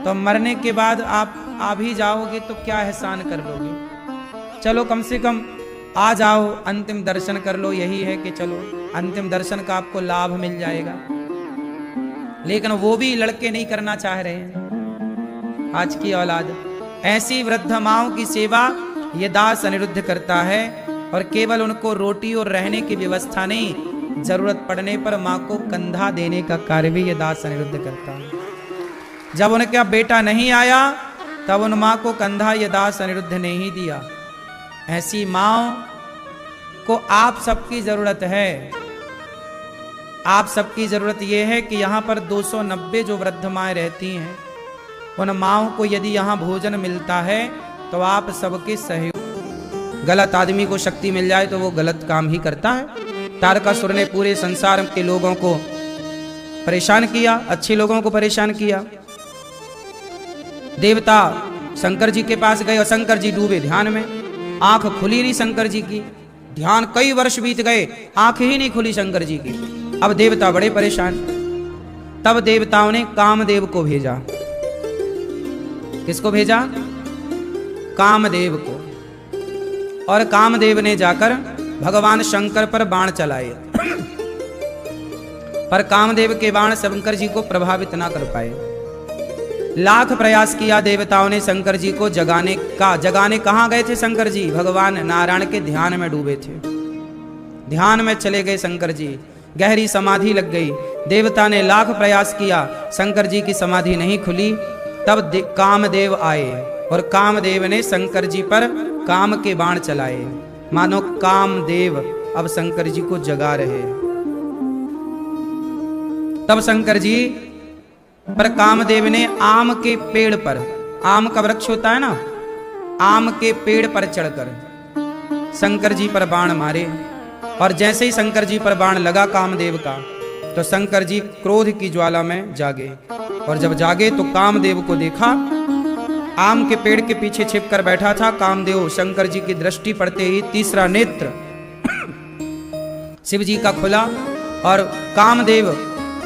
तो मरने के बाद आप आ भी जाओगे तो क्या एहसान कर लोगे? चलो कम से कम आ जाओ, अंतिम दर्शन कर लो, यही है कि चलो अंतिम दर्शन का आपको लाभ मिल जाएगा। लेकिन वो भी लड़के नहीं करना चाह रहे हैं आज की औलाद। ऐसी वृद्ध माओं की सेवा ये दास अनिरुद्ध करता है, और केवल उनको रोटी और रहने की व्यवस्था नहीं, जरूरत पड़ने पर माँ को कंधा देने का कार्य भी ये दास अनिरुद्ध करता है। जब उनका बेटा नहीं आया तब उन माँ को कंधा ये दास अनिरुद्ध ने ही दिया। ऐसी माँ को आप सबकी जरूरत है। आप सबकी जरूरत यह है कि यहाँ पर 290 जो वृद्ध माएँ रहती हैं, उन माँओं को यदि यहाँ भोजन मिलता है तो आप सबके सहयोग। गलत आदमी को शक्ति मिल जाए तो वो गलत काम ही करता है। तारकासुर ने पूरे संसार के लोगों को परेशान किया, अच्छे लोगों को परेशान किया। देवता शंकर जी के पास गए और शंकर जी डूबे ध्यान में, आंख खुली नहीं शंकर जी की। ध्यान कई वर्ष बीत गए, आंख ही नहीं खुली शंकर जी की। अब देवता बड़े परेशान। तब देवताओं ने कामदेव को भेजा। किसको भेजा? कामदेव को। और कामदेव ने जाकर भगवान शंकर पर बाण चलाए, पर कामदेव के बाण शंकर जी को प्रभावित ना कर पाए। लाख प्रयास किया देवताओं ने शंकर जी को जगाने का। जगाने कहाँ गए थे शंकर जी? भगवान नारायण के ध्यान में डूबे थे। ध्यान में चले गए शंकर जी, गहरी समाधि लग गई। देवता ने लाख प्रयास किया, शंकर जी की समाधि नहीं खुली। तब कामदेव आए और कामदेव ने शंकर जी पर काम के बाण चलाए, मानो कामदेव अब शंकर जी को जगा रहे। तब शंकर जी पर कामदेव ने आम के पेड़ पर, आम का वृक्ष होता है ना, आम के पेड़ पर चढ़कर शंकर जी पर बाण मारे। और जैसे ही शंकर जी पर बाण लगा कामदेव का, तो शंकर जी क्रोध की ज्वाला में जागे। और जब जागे तो कामदेव को देखा, आम के पेड़ के पीछे छिपकर बैठा था कामदेव। शंकर जी की दृष्टि पड़ते ही तीसरा नेत्र शिव जी का खुला और कामदेव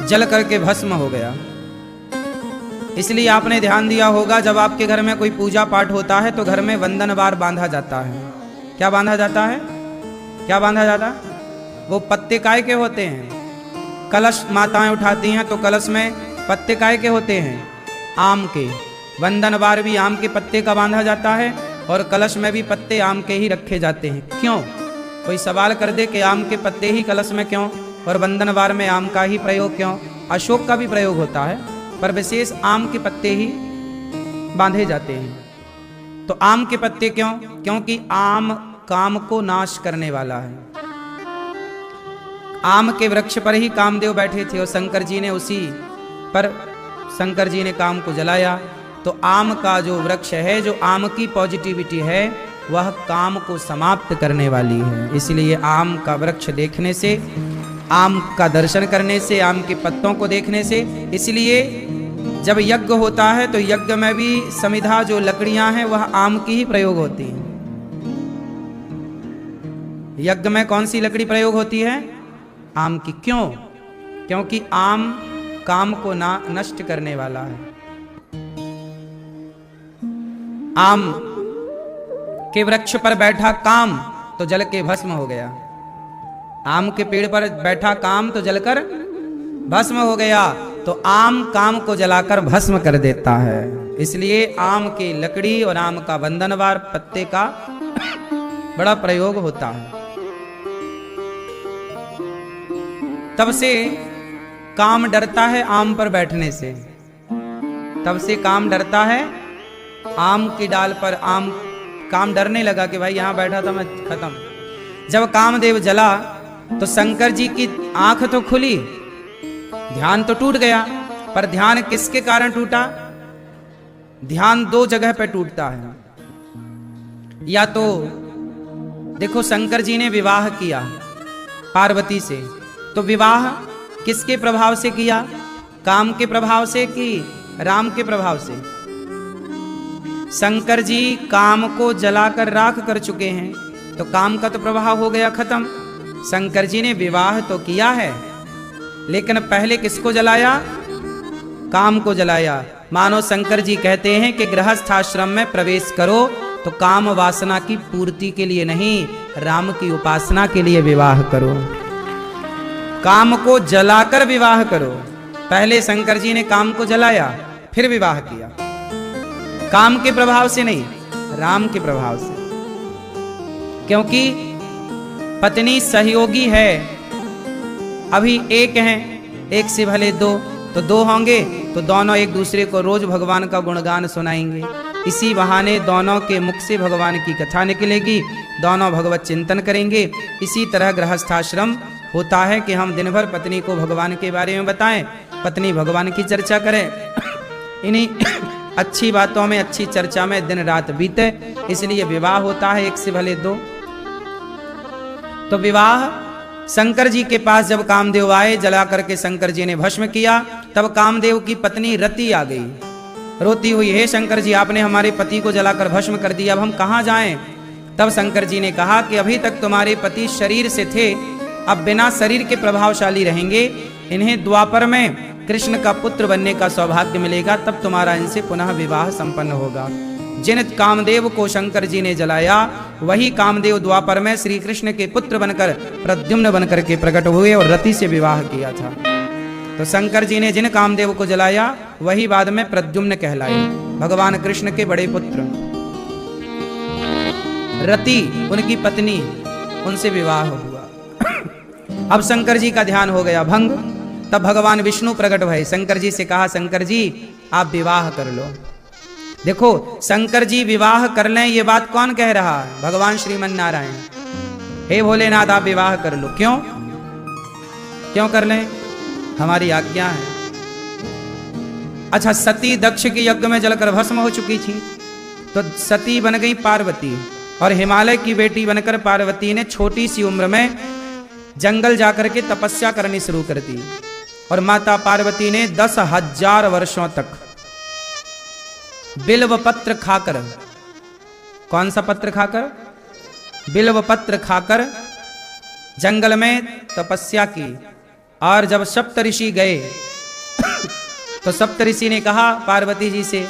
जल करके भस्म हो गया। इसलिए आपने ध्यान दिया होगा, जब आपके घर में कोई पूजा पाठ होता है तो घर में वंदनवार बांधा जाता है। क्या बांधा जाता है? क्या बांधा जाता है? वो पत्ते काय के होते हैं। कलश माताएं उठाती हैं तो कलश में पत्ते काय के होते हैं? आम के। वंदनवार भी आम के पत्ते का बांधा जाता है और कलश में भी पत्ते आम के ही रखे जाते हैं। क्यों? कोई सवाल कर दे कि आम के पत्ते ही कलश में क्यों और वंदनवार में आम का ही प्रयोग क्यों? अशोक का भी प्रयोग होता है पर विशेष आम के पत्ते ही बांधे जाते हैं। तो आम के पत्ते क्यों? क्योंकि आम काम को नाश करने वाला है। आम के वृक्ष पर ही कामदेव बैठे थे और शंकर जी ने उसी पर शंकर जी ने काम को जलाया। तो आम का जो वृक्ष है, जो आम की पॉजिटिविटी है, वह काम को समाप्त करने वाली है। इसलिए आम का वृक्ष देखने से, आम का दर्शन करने से, आम के पत्तों को देखने से, इसलिए जब यज्ञ होता है तो यज्ञ में भी समिधा जो लकड़ियां हैं वह आम की ही प्रयोग होती हैं। यज्ञ में कौन सी लकड़ी प्रयोग होती है? आम की। क्यों? क्योंकि आम काम को नष्ट करने वाला है। आम के वृक्ष पर बैठा काम तो जल के भस्म हो गया। आम के पेड़ पर बैठा काम तो जलकर भस्म हो गया। तो आम काम को जलाकर भस्म कर देता है। इसलिए आम की लकड़ी और आम का बंधनवार पत्ते का बड़ा प्रयोग होता है। तब से काम डरता है आम पर बैठने से। तब से काम डरता है आम की डाल पर। आम काम डरने लगा कि भाई यहां बैठा था मैं खत्म। जब कामदेव जला तो शंकर जी की आंख तो खुली, ध्यान तो टूट गया। पर ध्यान किसके कारण टूटा? ध्यान दो जगह पे टूटता है। या तो देखो, शंकर जी ने विवाह किया पार्वती से, तो विवाह किसके प्रभाव से किया? काम के प्रभाव से कि राम के प्रभाव से? शंकर जी काम को जलाकर राख कर चुके हैं, तो काम का तो प्रभाव हो गया खत्म। शंकर जी ने विवाह तो किया है, लेकिन पहले किसको जलाया? काम को जलाया। मानो शंकर जी कहते हैं कि गृहस्थ आश्रम में प्रवेश करो तो काम वासना की पूर्ति के लिए नहीं, राम की उपासना के लिए विवाह करो। काम को जलाकर विवाह करो। पहले शंकर जी ने काम को जलाया, फिर विवाह किया। काम के प्रभाव से नहीं, राम के प्रभाव से। क्योंकि पत्नी सहयोगी है। अभी एक हैं, एक से भले दो, तो दो होंगे तो दोनों एक दूसरे को रोज भगवान का गुणगान सुनाएंगे। इसी बहाने दोनों के मुख से भगवान की कथा निकलेगी, दोनों भगवत चिंतन करेंगे। इसी तरह गृहस्थाश्रम होता है कि हम दिन भर पत्नी को भगवान के बारे में बताएं, पत्नी भगवान की चर्चा करे। इन्हीं अच्छी बातों में, अच्छी चर्चा में दिन रात बीते। इसलिए विवाह होता है एक से भले दो। तो विवाह शंकर जी के पास जब कामदेव आए, जला करके शंकर जी ने भस्म किया, तब कामदेव की पत्नी रति आ गई, रोती हुई, हे शंकर जी, आपने हमारे पति को जलाकर भस्म कर दिया, अब हम कहाँ जाएं? तब शंकर जी ने कहा कि अभी तक तुम्हारे पति शरीर से थे, अब बिना शरीर के प्रभावशाली रहेंगे। इन्हें द्वापर में कृष्ण का पुत्र बनने का सौभाग्य मिलेगा, तब तुम्हारा इनसे पुनः विवाह संपन्न होगा। जिन कामदेव को शंकर जी ने जलाया, वही कामदेव द्वापर में श्री कृष्ण के पुत्र बनकर प्रद्युम्न बनकर के प्रकट हुए और रति से विवाह किया था। तो शंकर जी ने जिन कामदेव को जलाया, वही बाद में प्रद्युम्न कहलाए, भगवान कृष्ण के बड़े पुत्र। रति उनकी पत्नी, उनसे विवाह हुआ। अब शंकर जी का ध्यान हो गया भंग। तब भगवान विष्णु प्रकट भये, शंकर जी से कहा, शंकर जी आप विवाह कर लो। देखो, शंकर जी विवाह कर लें, ये बात कौन कह रहा है? भगवान श्रीमन नारायण। हे भोलेनाथ आप विवाह कर लो। क्यों? क्यों कर लें? हमारी आज्ञा है। अच्छा, सती दक्ष के यज्ञ में जलकर भस्म हो चुकी थी, तो सती बन गई पार्वती, और हिमालय की बेटी बनकर पार्वती ने छोटी सी उम्र में जंगल जाकर के तपस्या करनी शुरू कर दी। और माता पार्वती ने 10,000 वर्षों तक बिल्व पत्र खाकर, कौन सा पत्र खाकर? बिल्व पत्र खाकर जंगल में तपस्या की। और जब सप्तऋषि गए तो सप्तऋषि ने कहा पार्वती जी से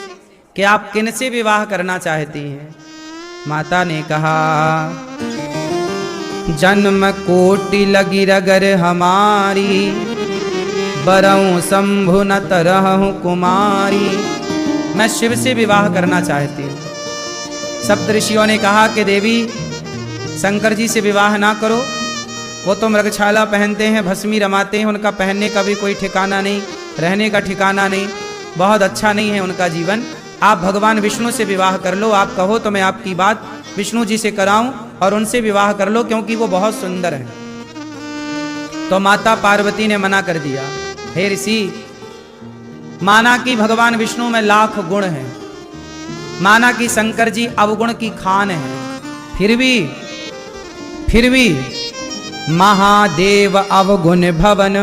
कि आप किनसे विवाह करना चाहती हैं? माता ने कहा, जन्म कोटि लगी रगर हमारी, बरऊं शंभु न तरहु कुमारी। मैं शिव से विवाह करना चाहती हूँ। सप्तऋषियों ने कहा कि देवी, शंकर जी से विवाह ना करो, वो तो मृगछाला पहनते हैं, भस्मी रमाते हैं, उनका पहनने का भी कोई ठिकाना नहीं, रहने का ठिकाना नहीं, बहुत अच्छा नहीं है उनका जीवन। आप भगवान विष्णु से विवाह कर लो, आप कहो तो मैं आपकी बात विष्णु जी से कराऊं और उनसे विवाह कर लो, क्योंकि वो बहुत सुंदर है। तो माता पार्वती ने मना कर दिया, हे ऋषि, माना कि भगवान विष्णु में लाख गुण हैं, माना कि शंकर जी अवगुण की खान है, फिर भी महादेव अवगुण भवन,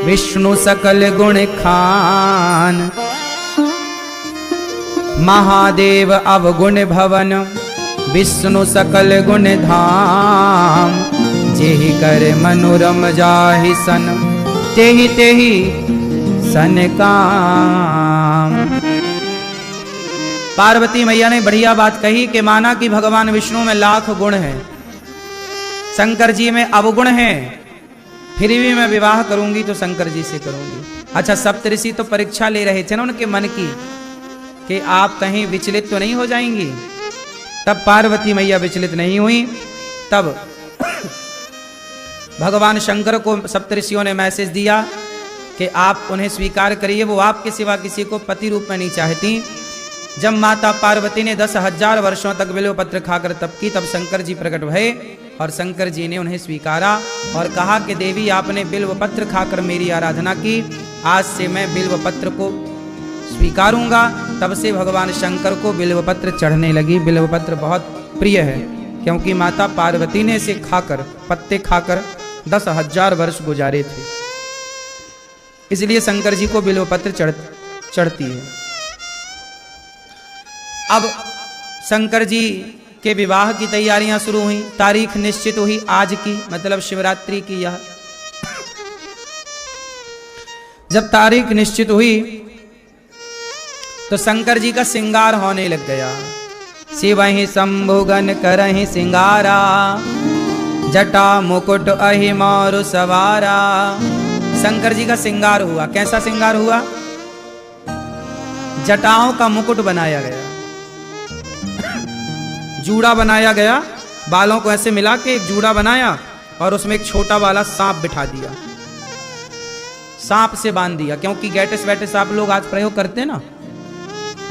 विष्णु सकल गुण खान। महादेव अवगुण भवन, विष्णु सकल गुण धाम। जेहि कर मनोरम जाहि सन, तेहि तेहि सन काम। पार्वती मैया ने बढ़िया बात कही कि माना कि भगवान विष्णु में लाख गुण हैं, शंकर जी में अवगुण हैं, फिर भी मैं विवाह करूंगी तो शंकर जी से करूंगी। अच्छा, सप्तऋषि तो परीक्षा ले रहे थे ना उनके मन की कि आप कहीं विचलित तो नहीं हो जाएंगी। तब पार्वती मैया विचलित नहीं हुई। तब भगवान शंकर को सप्तऋषियों ने मैसेज दिया कि आप उन्हें स्वीकार करिए, वो आपके सिवा किसी को पति रूप में नहीं चाहती। जब माता पार्वती ने 10,000 वर्षों तक बिल्व पत्र खाकर तप की, तब शंकर जी प्रकट भये और शंकर जी ने उन्हें स्वीकारा और कहा कि देवी, आपने बिल्व पत्र खाकर मेरी आराधना की, आज से मैं बिल्व पत्र को स्वीकारूंगा। तब से भगवान शंकर को बिल्व पत्र चढ़ने लगी। बिल्व पत्र बहुत प्रिय है, क्योंकि माता पार्वती ने इसे खाकर, पत्ते खाकर 10,000 वर्ष गुजारे थे, इसलिए शंकर जी को बिल्व पत्र चढ़ती है। अब शंकर जी के विवाह की तैयारियां शुरू हुई। तारीख निश्चित हुई आज की, मतलब शिवरात्रि की। यह जब तारीख निश्चित हुई तो शंकर जी का श्रृंगार होने लग गया। शिवहि शंभुगन करहि श्रृंगारा, जटा मुकुट अहि मोर सवारा। शंकर जी का श्रृंगार हुआ। कैसा श्रृंगार हुआ? जटाओं का मुकुट बनाया गया, जूड़ा बनाया गया, बालों को ऐसे मिला के एक जूड़ा बनाया और उसमें एक छोटा वाला सांप बिठा दिया, सांप से बांध दिया, क्योंकि गैटिस वैटिस आप लोग आज प्रयोग करते हैं ना।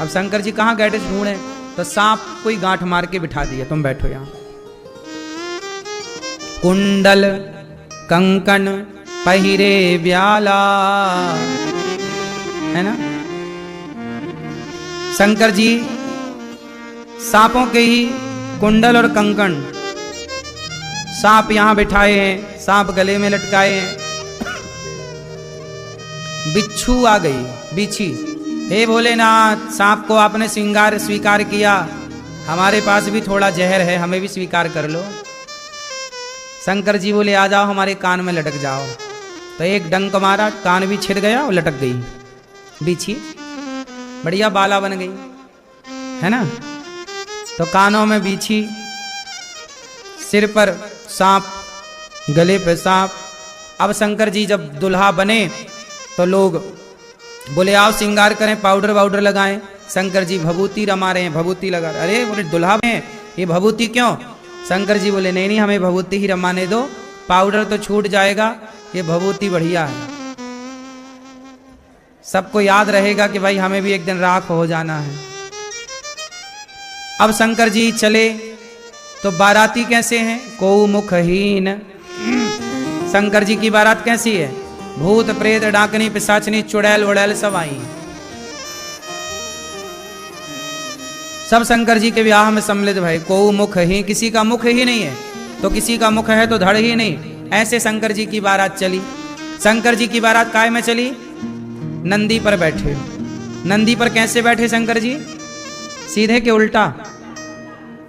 अब शंकर जी कहाँ गैटिस ढूंढे, तो सांप कोई गांठ मार के बिठा दिया, तुम बैठो यहां। कुंडल कंकन पहिरे ब्याला, है ना। शंकर जी सांपों के ही कुंडल और कंकण, सांप यहां बिठाए हैं, सांप गले में लटकाए हैं। बिच्छू आ गई, बिच्छी, हे भोलेनाथ, सांप को आपने श्रृंगार स्वीकार किया, हमारे पास भी थोड़ा जहर है, हमें भी स्वीकार कर लो। शंकर जी बोले, आ जाओ, हमारे कान में लटक जाओ। तो एक डंक मारा, कान भी छिद गया और लटक गई बिच्छी, बढ़िया बाला बन गई, है ना। तो कानों में बिच्छी, सिर पर सांप, गले पे सांप। अब शंकर जी जब दुल्हा बने तो लोग बोले, आओ श्रृंगार करें, पाउडर वाउडर लगाएं। शंकर जी भभूति रमा रहे हैं, भभूति लगा रहे। अरे बोले, दुल्हा में ये भभूति क्यों? शंकर जी बोले, नहीं नहीं, हमें भभूति ही रमाने दो, पाउडर तो छूट जाएगा, ये भभूति बढ़िया है, सबको याद रहेगा कि भाई हमें भी एक दिन राख हो जाना है। अब शंकर जी चले तो बाराती कैसे हैं? को मुखहीन। शंकर जी की बारात कैसी है? भूत प्रेत डाकनी पिशाचनी चुड़ैल उड़ैल सब आई, सब शंकर जी के विवाह में सम्मिलित भाई। को मुख ही, किसी का मुख ही नहीं है तो किसी का मुख है तो धड़ ही नहीं, ऐसे शंकर जी की बारात चली। शंकर जी की बारात काय में चली? नंदी पर बैठे। नंदी पर कैसे बैठे शंकर जी? सीधे के उल्टा।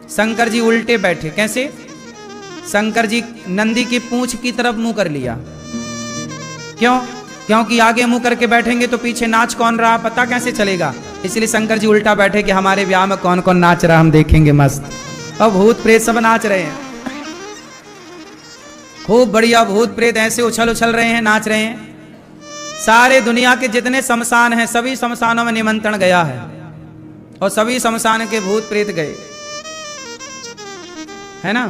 शंकर जी उल्टे बैठे। कैसे? शंकर जी नंदी की पूंछ की तरफ मुंह कर लिया। क्यों? क्योंकि आगे मुंह करके बैठेंगे तो पीछे नाच कौन रहा पता कैसे चलेगा, इसलिए शंकर जी उल्टा बैठे कि हमारे ब्याह में कौन कौन नाच रहा हम देखेंगे मस्त। और भूत प्रेत सब नाच रहे हैं, खूब बढ़िया भूत प्रेत ऐसे उछल उछल रहे हैं, नाच रहे हैं। सारे दुनिया के जितने शमशान हैं सभी शमशानों में निमंत्रण गया है और सभी शमशान के भूत प्रेत गए, है ना।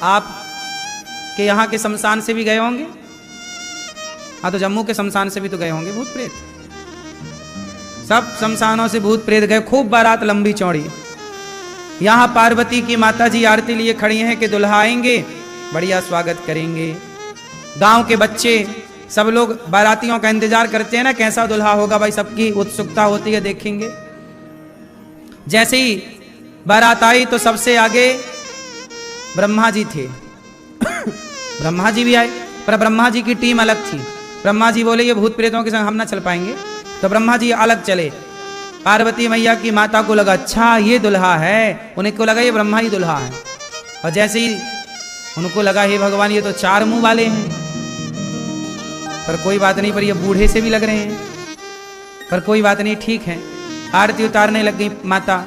आप के यहाँ के शमशान से भी गए होंगे, हाँ तो जम्मू के शमशान से भी तो गए होंगे भूत प्रेत। सब शमशानों से भूत प्रेत गए, खूब बारात लंबी चौड़ी। यहाँ पार्वती की माता जी आरती लिए खड़ी हैं कि दुल्हा आएंगे, बढ़िया स्वागत करेंगे। गांव के बच्चे सब लोग बारातियों का इंतजार करते हैं ना, कैसा दुल्हा होगा भाई, सबकी उत्सुकता होती है, देखेंगे। जैसे ही बारात आई तो सबसे आगे ब्रह्मा जी थे। ब्रह्मा जी भी आए, पर ब्रह्मा जी की टीम अलग थी। ब्रह्मा जी बोले ये भूत प्रेतों के संग हम ना चल पाएंगे, तो ब्रह्मा जी अलग चले। पार्वती मैया की माता को लगा अच्छा ये दुल्हा है, उन्हें को लगा ये ब्रह्मा ही दुल्हा है। और जैसे ही उनको लगा हे भगवान ये तो 4 मुंह वाले हैं, पर कोई बात नहीं, पर ये बूढ़े से भी लग रहे हैं, पर कोई बात नहीं, ठीक है। आरती उतारने लग गई माता,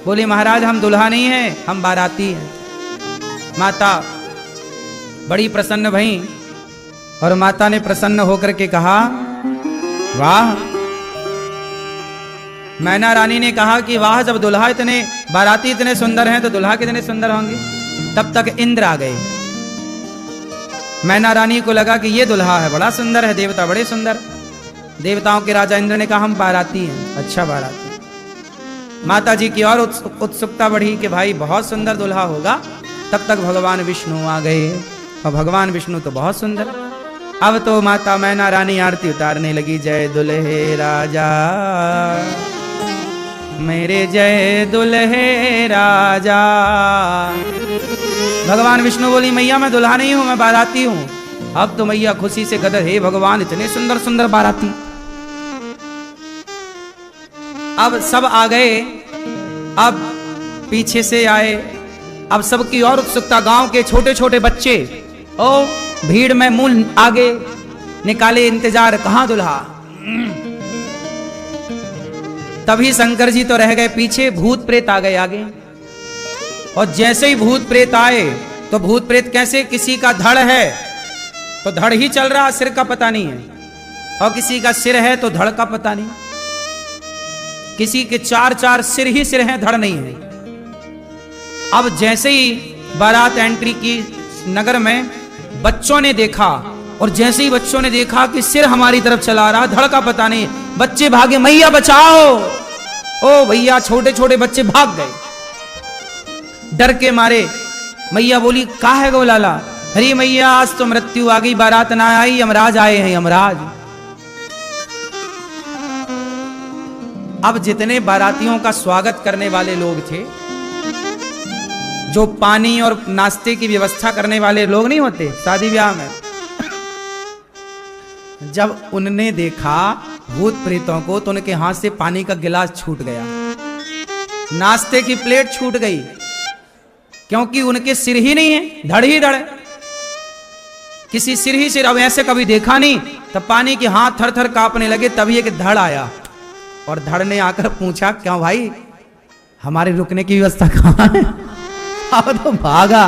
बोली महाराज हम दुल्हा नहीं हैं, हम बाराती हैं। माता बड़ी प्रसन्न भई, और माता ने प्रसन्न होकर के कहा वाह। मैना रानी ने कहा कि वाह, जब दुल्हा इतने बाराती इतने सुंदर हैं तो दुल्हा कितने सुंदर होंगे। तब तक इंद्र आ गए। मैना रानी को लगा कि ये दुल्हा है, बड़ा सुंदर है, देवता बड़े सुंदर। देवताओं के राजा इंद्र ने कहा हम बाराती हैं, अच्छा बाराती। माता जी की और उत्सुकता बढ़ी कि भाई बहुत सुंदर दुल्हा होगा। तब तक भगवान विष्णु आ गए, और भगवान विष्णु तो बहुत सुंदर। अब तो माता मैना रानी आरती उतारने लगी, जय दुल्हे राजा मेरे, जय दुल्हे राजा। भगवान विष्णु बोली मैया मैं दुल्हा नहीं हूं, मैं बाराती हूं। अब तो मैया खुशी से गदर, हे भगवान इतने सुंदर सुंदर बाराती। अब सब आ गए, अब पीछे से आए, अब सबकी और उत्सुकता। गांव के छोटे छोटे बच्चे ओ भीड़ में मुंह आगे निकाले, इंतजार कहां दुल्हा। तभी शंकर जी तो रह गए पीछे, भूत प्रेत आ गए आगे। और जैसे ही भूत प्रेत आए तो भूत प्रेत कैसे, किसी का धड़ है तो धड़ ही चल रहा, सिर का पता नहीं है, और किसी का सिर है तो धड़ का पता नहीं, किसी के 4 सिर ही सिर हैं, धड़ नहीं है। अब जैसे ही बारात एंट्री की नगर में, बच्चों ने देखा, और जैसे ही बच्चों ने देखा कि सिर हमारी तरफ चला रहा, धड़ का पता नहीं, बच्चे भागे, मैया बचाओ। ओ भैया छोटे छोटे बच्चे भाग गए डर के मारे। मैया बोली का है गो लाला, अरे मैया आज तो मृत्यु आ गई, बारात ना आई, यमराज आए हैं, यमराज। अब जितने बारातियों का स्वागत करने वाले लोग थे, जो पानी और नाश्ते की व्यवस्था करने वाले लोग नहीं होते शादी ब्याह में, जब उनने देखा भूत प्रेतों को तो उनके हाथ से पानी का गिलास छूट गया, नाश्ते की प्लेट छूट गई, क्योंकि उनके सिर ही नहीं है, धड़ ही धड़ है, किसी सिर ही सिर। अब ऐसे कभी देखा नहीं, तब पानी के हाथ थर थर कांपने लगे। तभी एक धड़ आया, और धड़ ने आकर पूछा क्यों भाई हमारे रुकने की व्यवस्था कहां है। अब तो भागा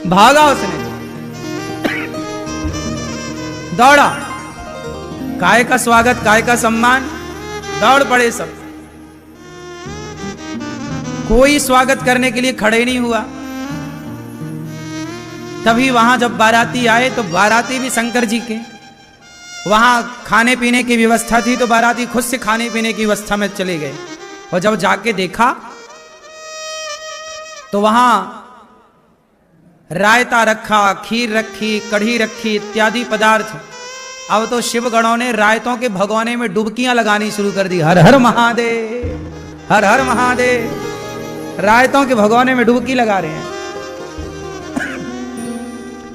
भागा, उसने दौड़ा, काय का स्वागत, काय का सम्मान, दौड़ पड़े सब। कोई स्वागत करने के लिए खड़े नहीं हुआ। तभी वहां जब बाराती आए तो बाराती भी शंकर जी के, वहां खाने पीने की व्यवस्था थी, तो बाराती खुद से खाने पीने की व्यवस्था में चले गए। और जब जाके देखा तो वहां रायता रखा, खीर रखी, कढ़ी रखी, इत्यादि पदार्थ। अब तो शिव गणों ने रायतों के भगोने में डुबकियां लगानी शुरू कर दी, हर हर महादेव, हर हर महादेव। रायतों के भगोने में डुबकी लगा रहे हैं।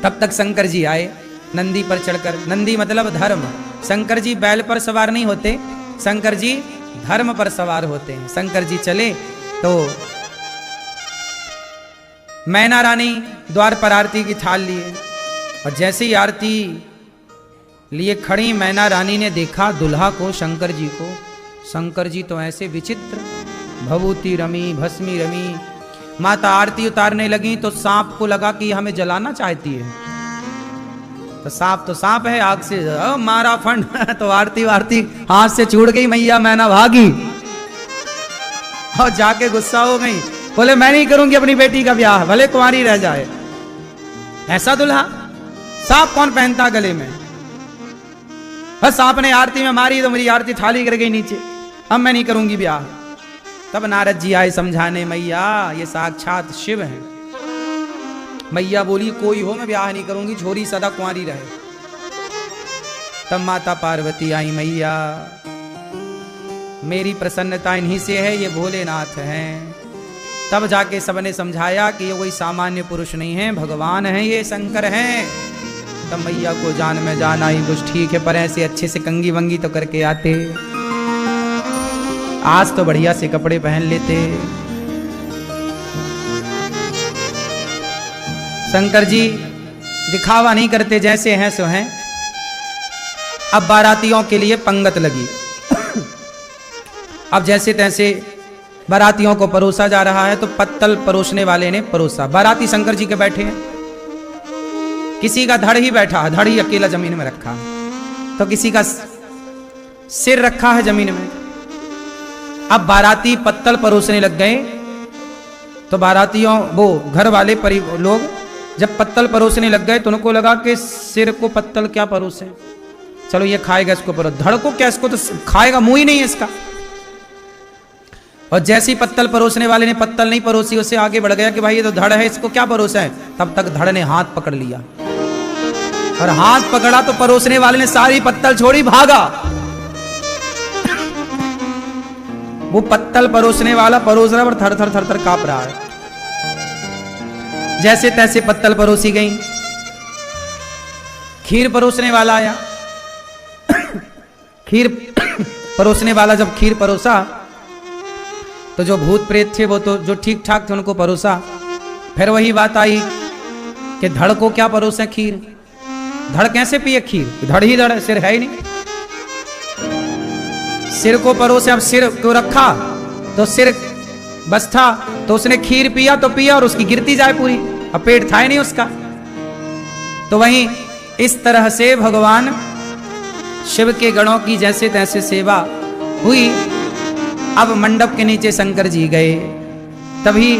तब तक शंकर जी आए नंदी पर चढ़कर। नंदी मतलब धर्म। शंकर जी बैल पर सवार नहीं होते, शंकर जी धर्म पर सवार होते हैं। शंकर जी चले तो मैना रानी द्वार पर आरती की थाल लिए, और जैसे ही आरती लिए खड़ी, मैना रानी ने देखा दुल्हा को, शंकर जी को। शंकर जी तो ऐसे विचित्र, भभूति रमी, भस्मी रमी। माता आरती उतारने लगी तो सांप को लगा कि हमें जलाना चाहती है, तो सांप है, आग से मारा फंड तो आरती वारती हाथ से छूट गई। मैया मैना भागी और जाके गुस्सा हो गई, बोले मैं नहीं करूंगी अपनी बेटी का ब्याह, भले कुंवारी रह जाए। ऐसा दुल्हा सांप कौन पहनता गले में। बस सांप ने आरती में मारी तो मेरी आरती थाली गिर गई नीचे। अब मैं नहीं करूंगी ब्याह। तब नारद जी आए समझाने, मैया ये साक्षात शिव है। मैया बोली कोई हो मैं ब्याह नहीं करूंगी, छोरी सदा कुंवारी रहे। तब माता पार्वती आई, मैया मेरी प्रसन्नता इन्हीं से है, ये भोलेनाथ हैं। तब जाके सबने समझाया कि ये कोई सामान्य पुरुष नहीं है, भगवान हैं, ये शंकर हैं। तब मैया को जान में जान आई, कुछ ठीक है पर ऐसे अच्छे से कंगी वंगी तो करके आते, आज तो बढ़िया से कपड़े पहन लेते। शंकर जी दिखावा नहीं करते, जैसे हैं सो हैं। अब बारातियों के लिए पंगत लगी। अब जैसे तैसे बारातियों को परोसा जा रहा है, तो पत्तल परोसने वाले ने परोसा। बाराती शंकर जी के बैठे हैं, किसी का धड़ ही बैठा है, धड़ ही अकेला जमीन में रखा है, तो किसी का सिर रखा है जमीन में। अब बाराती पत्तल परोसने लग गए, तो बारातियों वो घर वाले लोग जब पत्तल परोसने लग गए तो उनको लगा कि सिर को पत्तल क्या परोसे, चलो ये खाएगा, इसको परोस। धड़ को क्या, इसको तो खाएगा, मुंह ही नहीं है इसका। और जैसी पत्तल परोसने वाले ने पत्तल नहीं परोसी, उससे आगे बढ़ गया कि भाई ये तो धड़ है, इसको क्या परोसा है। तब तक धड़ ने हाथ पकड़ लिया, और हाथ पकड़ा तो परोसने वाले ने सारी पत्तल छोड़ी, भागा। वो पत्तल परोसने वाला परोस रहा और थर थर थर थर कांप रहा है। जैसे तैसे पत्तल परोसी गई। खीर परोसने वाला आया। खीर परोसने वाला जब खीर परोसा तो जो भूत प्रेत थे वो तो जो ठीक ठाक थे उनको परोसा। फिर वही बात आई कि धड़ को क्या परोसे खीर, धड़ कैसे पिए खीर, धड़ ही धड़, सिर है ही नहीं। सिर को परोसे, अब सिर को रखा तो सिर बस था, तो उसने खीर पिया तो पिया और उसकी गिरती जाए पूरी, अब पेट था ही नहीं उसका। तो वहीं इस तरह से भगवान शिव के गणों की जैसे तैसे सेवा हुई। अब मंडप के नीचे शंकर जी गए, तभी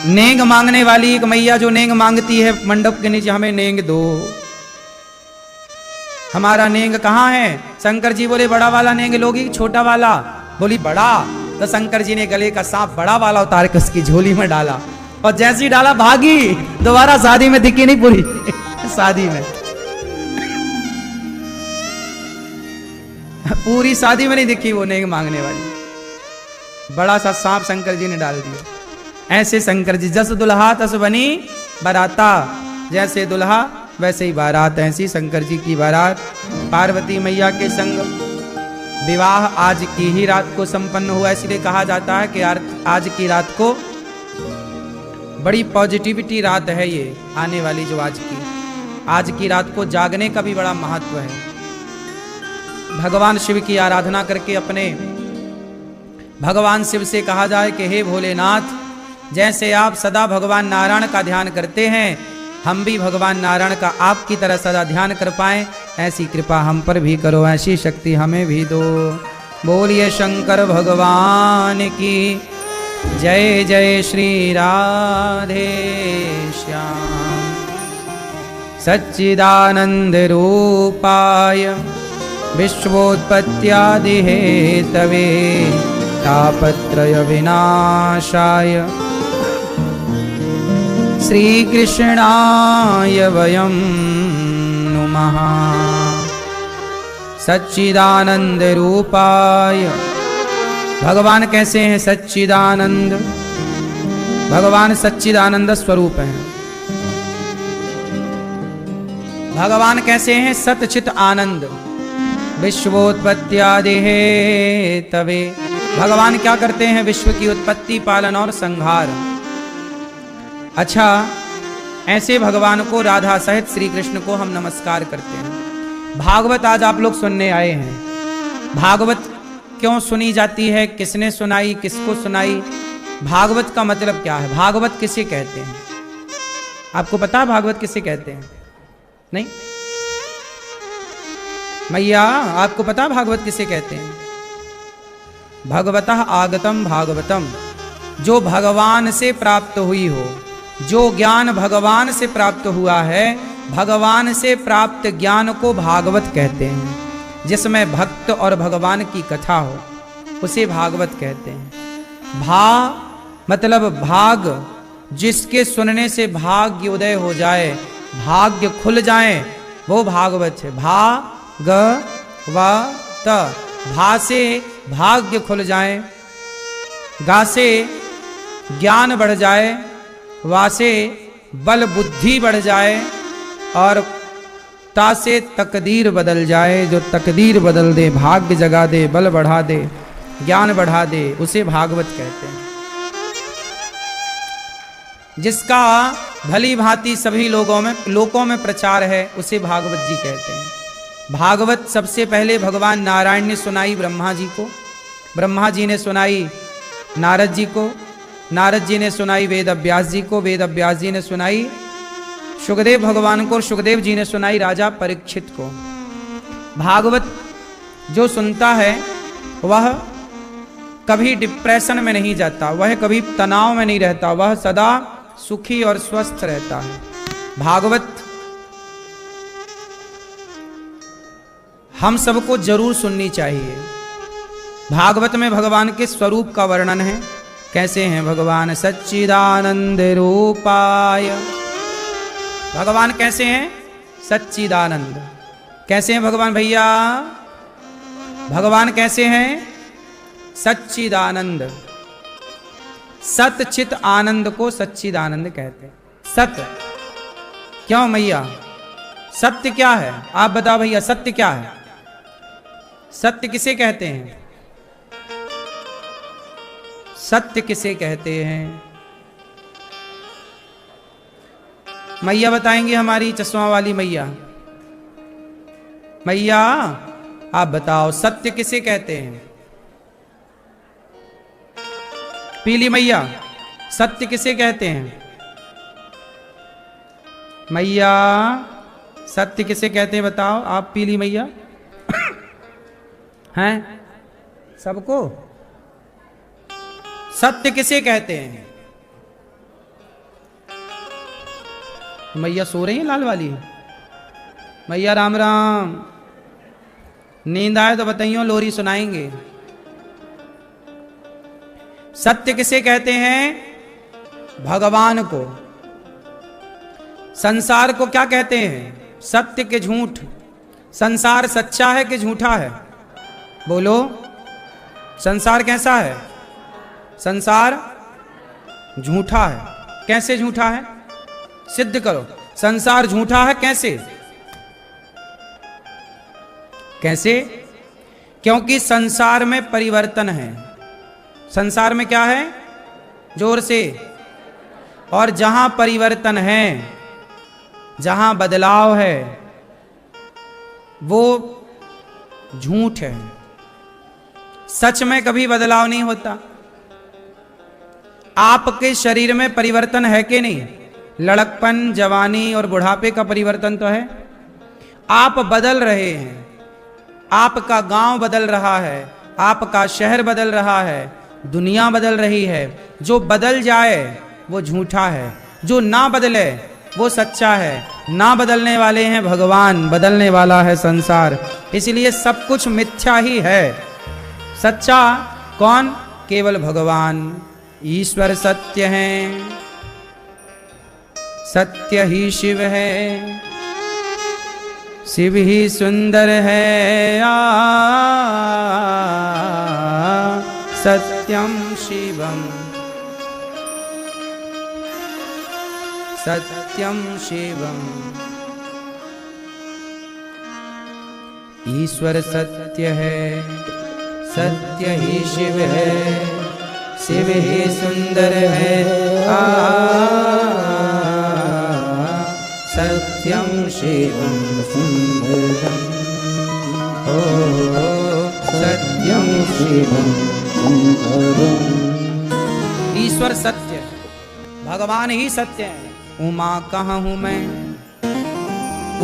नेंग मांगने वाली एक मैया जो नेंग मांगती है मंडप के नीचे, हमें नेंग दो, हमारा नेंग कहाँ है। शंकर जी बोले बड़ा वाला नेंग लोगी छोटा वाला, बोली बड़ा। तो शंकर जी ने गले का सांप बड़ा वाला उतार के उसकी झोली में डाला, और जैसे ही डाला भागी, दोबारा शादी में दिखी नहीं पूरी शादी में, पूरी शादी में नहीं दिखी वो नेंग मांगने वाली। बड़ा सा सांप शंकर जी ने डाल दिया। ऐसे शंकर जी जस दुल्हा तस बनी बाराता, जैसे दुल्हा वैसे ही बारात। ऐसी शंकर जी की बारात पार्वती मैया के संग विवाह आज की ही रात को संपन्न हुआ। इसलिए कहा जाता है कि आज की रात को बड़ी पॉजिटिविटी रात है ये आने वाली, जो आज की रात को जागने का भी बड़ा महत्व है। भगवान शिव की आराधना करके अपने भगवान शिव से कहा जाए कि हे भोलेनाथ, जैसे आप सदा भगवान नारायण का ध्यान करते हैं, हम भी भगवान नारायण का आपकी तरह सदा ध्यान कर पाएं, ऐसी कृपा हम पर भी करो, ऐसी शक्ति हमें भी दो। बोलिए शंकर भगवान की जय। जय श्री राधे श्याम सच्चिदानंद रूपाय विश्वोत्पत्त्यादि हेतवे तापत्रय विनाशाय श्री कृष्णाय वयं नुमः। सच्चिदानंद रूपाय, भगवान कैसे हैं? सच्चिदानंद, भगवान सच्चिदानंद स्वरूप हैं। भगवान कैसे हैं? सतचित आनंद। विश्वोत्पत्त्यादि हेतवे, भगवान क्या करते हैं? विश्व की उत्पत्ति, पालन और संहार। अच्छा, ऐसे भगवान को, राधा सहित श्री कृष्ण को हम नमस्कार करते हैं। भागवत आज आप लोग सुनने आए हैं। भागवत क्यों सुनी जाती है? किसने सुनाई, किसको सुनाई? भागवत का मतलब क्या है? भागवत किसे कहते हैं? आपको पता है भागवत किसे कहते हैं? नहीं मैया, आपको पता भागवत किसे कहते हैं? भगवतः आगतम भागवतम, जो भगवान से प्राप्त हुई हो, जो ज्ञान भगवान से प्राप्त हुआ है, भगवान से प्राप्त ज्ञान को भागवत कहते हैं। जिसमें भक्त और भगवान की कथा हो, उसे भागवत कहते हैं। भा मतलब भाग, जिसके सुनने से भाग्य उदय हो जाए, भाग्य खुल जाए, वो भागवत है। भाग व त, भा से भाग्य खुल जाए, गा से ज्ञान बढ़ जाए, वा से बल बुद्धि बढ़ जाए, और ता से तकदीर बदल जाए। जो तकदीर बदल दे, भाग्य जगा दे, बल बढ़ा दे, ज्ञान बढ़ा दे, उसे भागवत कहते हैं। जिसका भली भांति सभी लोकों में प्रचार है, उसे भागवत जी कहते हैं। भागवत सबसे पहले भगवान नारायण ने सुनाई ब्रह्मा जी को, ब्रह्मा जी ने सुनाई नारद जी को, नारद जी ने सुनाई वेद व्यास जी को, वेद व्यास जी ने सुनाई सुखदेव भगवान को, और सुखदेव जी ने सुनाई राजा परीक्षित को। भागवत जो सुनता है वह कभी डिप्रेशन में नहीं जाता, वह कभी तनाव में नहीं रहता, वह सदा सुखी और स्वस्थ रहता है। भागवत हम सबको जरूर सुननी चाहिए। भागवत में भगवान के स्वरूप का वर्णन है। कैसे हैं भगवान? सच्चिदानंद रूपाय। भगवान कैसे हैं? सच्चिदानंद। कैसे हैं भगवान भैया? भगवान कैसे हैं? सच्चिदानंद। सत चित आनंद को सच्चिदानंद कहते हैं। सत्य क्यों मैया? सत्य क्या है? आप बताओ भैया, सत्य क्या है? सत्य किसे कहते हैं? सत्य किसे कहते हैं? मैया बताएंगे, हमारी चश्मा वाली मैया। मैया आप बताओ, सत्य किसे कहते हैं? पीली मैया, सत्य किसे कहते हैं? मैया सत्य किसे कहते हैं बताओ आप, पीली मैया? हैं सबको? सत्य किसे कहते हैं? मैया सो रही हैं लाल वाली? मैया राम राम, नींद आए तो बताइयो, लोरी सुनाएंगे। सत्य किसे कहते हैं? भगवान को। संसार को क्या कहते हैं? सत्य के झूठ। संसार सच्चा है कि झूठा है? बोलो, संसार कैसा है? संसार झूठा है। कैसे झूठा है? सिद्ध करो। संसार झूठा है कैसे? कैसे? क्योंकि संसार में परिवर्तन है। संसार में क्या है? जोर से। और जहां परिवर्तन है, जहां बदलाव है, वो झूठ है। सच में कभी बदलाव नहीं होता। आपके शरीर में परिवर्तन है कि नहीं? लड़कपन, जवानी और बुढ़ापे का परिवर्तन तो है। आप बदल रहे हैं। आपका गांव बदल रहा है, आपका शहर बदल रहा है, दुनिया बदल रही है। जो बदल जाए वो झूठा है, जो ना बदले वो सच्चा है। ना बदलने वाले हैं भगवान, बदलने वाला है संसार। इसलिए सब कुछ मिथ्या ही है। सच्चा कौन? केवल भगवान। ईश्वर सत्य है, सत्य ही शिव है, शिव ही सुंदर है। सत्यम शिवम, सत्यम शिवम। ईश्वर सत्य है, सत्य ही शिव है, शिव ही सुंदर है। सत्यम शिवम सुंदरम, ओ सत्यम शिवम सुंदरम। ईश्वर सत्य, भगवान ही सत्य है। उमा कहाँ हूँ मैं,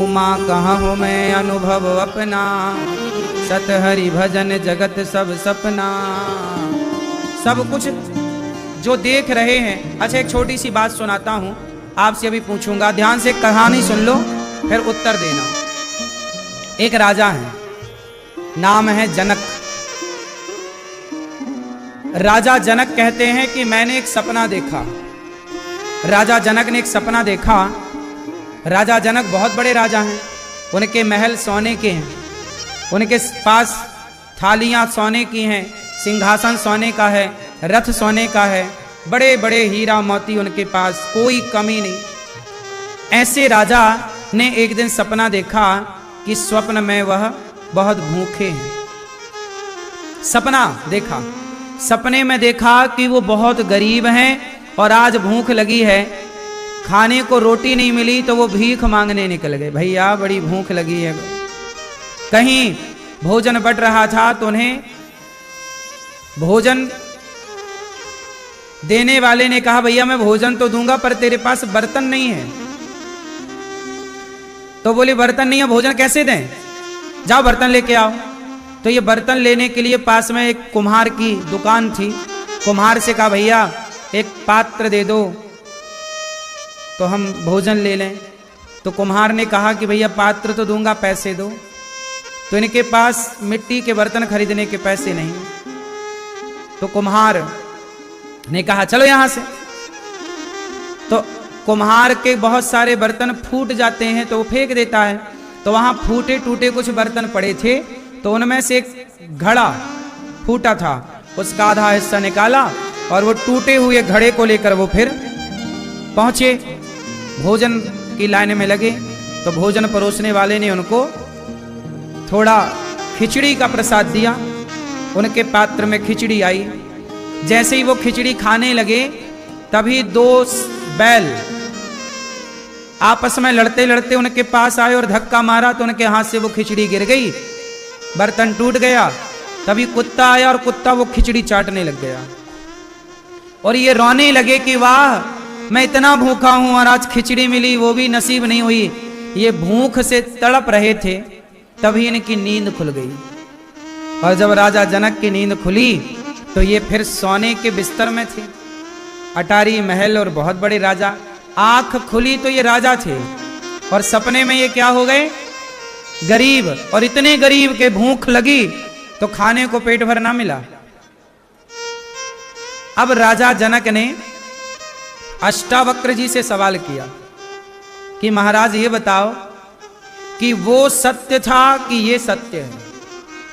उमा कहाँ हूँ मैं, अनुभव अपना, सत हरि भजन जगत सब सपना। सब कुछ जो देख रहे हैं। अच्छा, एक छोटी सी बात सुनाता हूं, आपसे अभी पूछूंगा, ध्यान से कहानी सुन लो फिर उत्तर देना। एक राजा है, नाम है जनक। राजा जनक कहते हैं कि मैंने एक सपना देखा। राजा जनक ने एक सपना देखा। राजा जनक बहुत बड़े राजा हैं, उनके महल सोने के हैं, उनके पास थालियां सोने की हैं, सिंहासन सोने का है, रथ सोने का है, बड़े बड़े हीरा मोती उनके पास, कोई कमी नहीं। ऐसे राजा ने एक दिन सपना देखा कि स्वप्न में वह बहुत भूखे हैं। सपना देखा, सपने में देखा कि वो बहुत गरीब हैं और आज भूख लगी है, खाने को रोटी नहीं मिली तो वो भीख मांगने निकल गए। भैया बड़ी भूख लगी है। कहीं भोजन बट रहा था तो उन्हें भोजन देने वाले ने कहा भैया मैं भोजन तो दूंगा पर तेरे पास बर्तन नहीं है। तो बोले बर्तन नहीं है, भोजन कैसे दें, जाओ बर्तन लेके आओ। तो ये बर्तन लेने के लिए पास में एक कुम्हार की दुकान थी। कुम्हार से कहा भैया एक पात्र दे दो तो हम भोजन ले लें। तो कुम्हार ने कहा कि भैया पात्र तो दूंगा, पैसे दो। तो इनके पास मिट्टी के बर्तन खरीदने के पैसे नहीं। तो कुम्हार ने कहा चलो यहां से। तो कुम्हार के बहुत सारे बर्तन फूट जाते हैं तो वो फेंक देता है। तो वहां फूटे टूटे कुछ बर्तन पड़े थे, तो उनमें से एक घड़ा फूटा था, उसका आधा हिस्सा निकाला और वो टूटे हुए घड़े को लेकर वो फिर पहुंचे, भोजन की लाइन में लगे। तो भोजन परोसने वाले ने उनको थोड़ा खिचड़ी का प्रसाद दिया। उनके पात्र में खिचड़ी आई। जैसे ही वो खिचड़ी खाने लगे तभी दो बैल आपस में लड़ते लड़ते उनके पास आए और धक्का मारा तो उनके हाथ से वो खिचड़ी गिर गई, बर्तन टूट गया। तभी कुत्ता आया और कुत्ता वो खिचड़ी चाटने लग गया और ये रोने लगे कि वाह मैं इतना भूखा हूं और आज खिचड़ी मिली वो भी नसीब नहीं हुई। ये भूख से तड़प रहे थे, तभी इनकी नींद खुल गई। और जब राजा जनक की नींद खुली तो ये फिर सोने के बिस्तर में थे, अटारी महल और बहुत बड़े राजा। आंख खुली तो ये राजा थे और सपने में ये क्या हो गए, गरीब। और इतने गरीब के भूख लगी तो खाने को पेट भर ना मिला। अब राजा जनक ने अष्टावक्र जी से सवाल किया कि महाराज ये बताओ कि वो सत्य था कि ये सत्य है।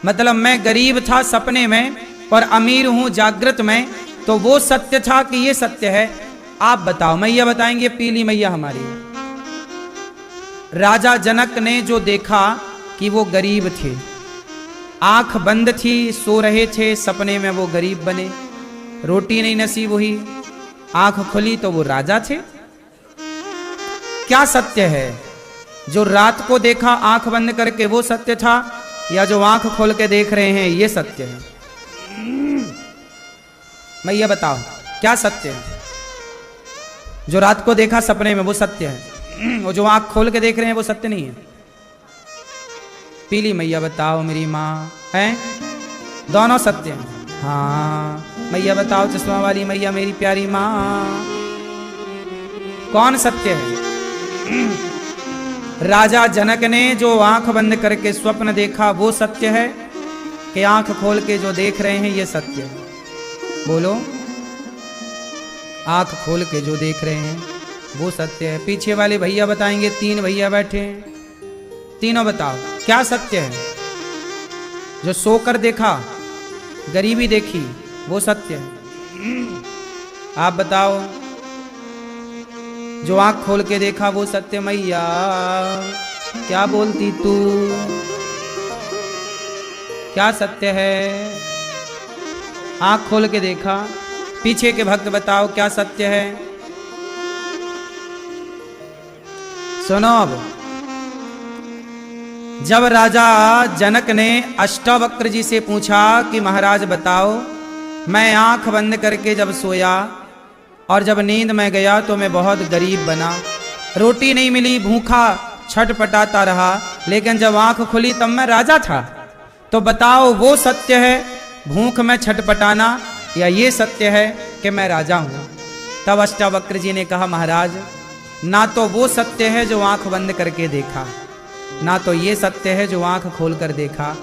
मतलब मैं गरीब था सपने में और अमीर हूं जागृत में, तो वो सत्य था कि ये सत्य है, आप बताओ। मैया बताएंगे, पीली मैया हमारी। राजा जनक ने जो देखा कि वो गरीब थे, आंख बंद थी, सो रहे थे, सपने में वो गरीब बने, रोटी नहीं नसीब हुई, आंख खुली तो वो राजा थे। क्या सत्य है, जो रात को देखा आंख बंद करके वो सत्य था, या जो आंख खोल के देख रहे हैं ये सत्य है? मैया बताओ क्या सत्य है? जो रात को देखा सपने में वो सत्य है, वो जो आंख खोल के देख रहे हैं वो सत्य नहीं है? पीली मैया बताओ मेरी माँ है, दोनों सत्य हैं। हाँ मैया बताओ, चश्मा वाली मैया मेरी प्यारी माँ, कौन सत्य है? राजा जनक ने जो आंख बंद करके स्वप्न देखा वो सत्य है कि आंख खोल के जो देख रहे हैं ये सत्य है? बोलो, आंख खोल के जो देख रहे हैं वो सत्य है। पीछे वाले भैया बताएंगे, 3 भैया बैठे हैं, तीनों बताओ क्या सत्य है? जो सोकर देखा, गरीबी देखी, वो सत्य है? आप बताओ। जो आंख खोल के देखा वो सत्य? मैया क्या बोलती तू, क्या सत्य है? आंख खोल के देखा। पीछे के भक्त बताओ क्या सत्य है? सुनो, अब जब राजा जनक ने अष्टावक्र जी से पूछा कि महाराज बताओ, मैं आंख बंद करके जब सोया और जब नींद में गया तो मैं बहुत गरीब बना, रोटी नहीं मिली, भूखा छटपटाता रहा, लेकिन जब आंख खुली तब मैं राजा था। तो बताओ वो सत्य है भूख में छटपटाना, या ये सत्य है कि मैं राजा हूं? तब अष्टावक्र जी ने कहा महाराज, ना तो वो सत्य है जो आंख बंद करके देखा, ना तो ये सत्य है जो आंख खोलकर देखा।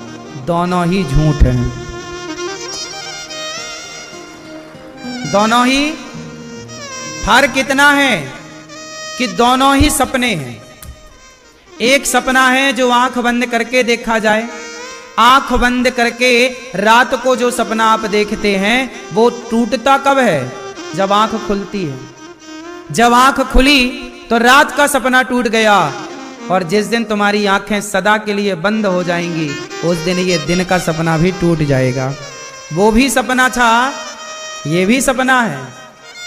दोनों ही झूठ हैं। दोनों ही। फर्क इतना है कि दोनों ही सपने हैं। एक सपना है जो आंख बंद करके देखा जाए। आंख बंद करके रात को जो सपना आप देखते हैं वो टूटता कब है? जब आंख खुलती है। जब आंख खुली तो रात का सपना टूट गया, और जिस दिन तुम्हारी आंखें सदा के लिए बंद हो जाएंगी उस दिन ये दिन का सपना भी टूट जाएगा। वो भी सपना था, ये भी सपना है।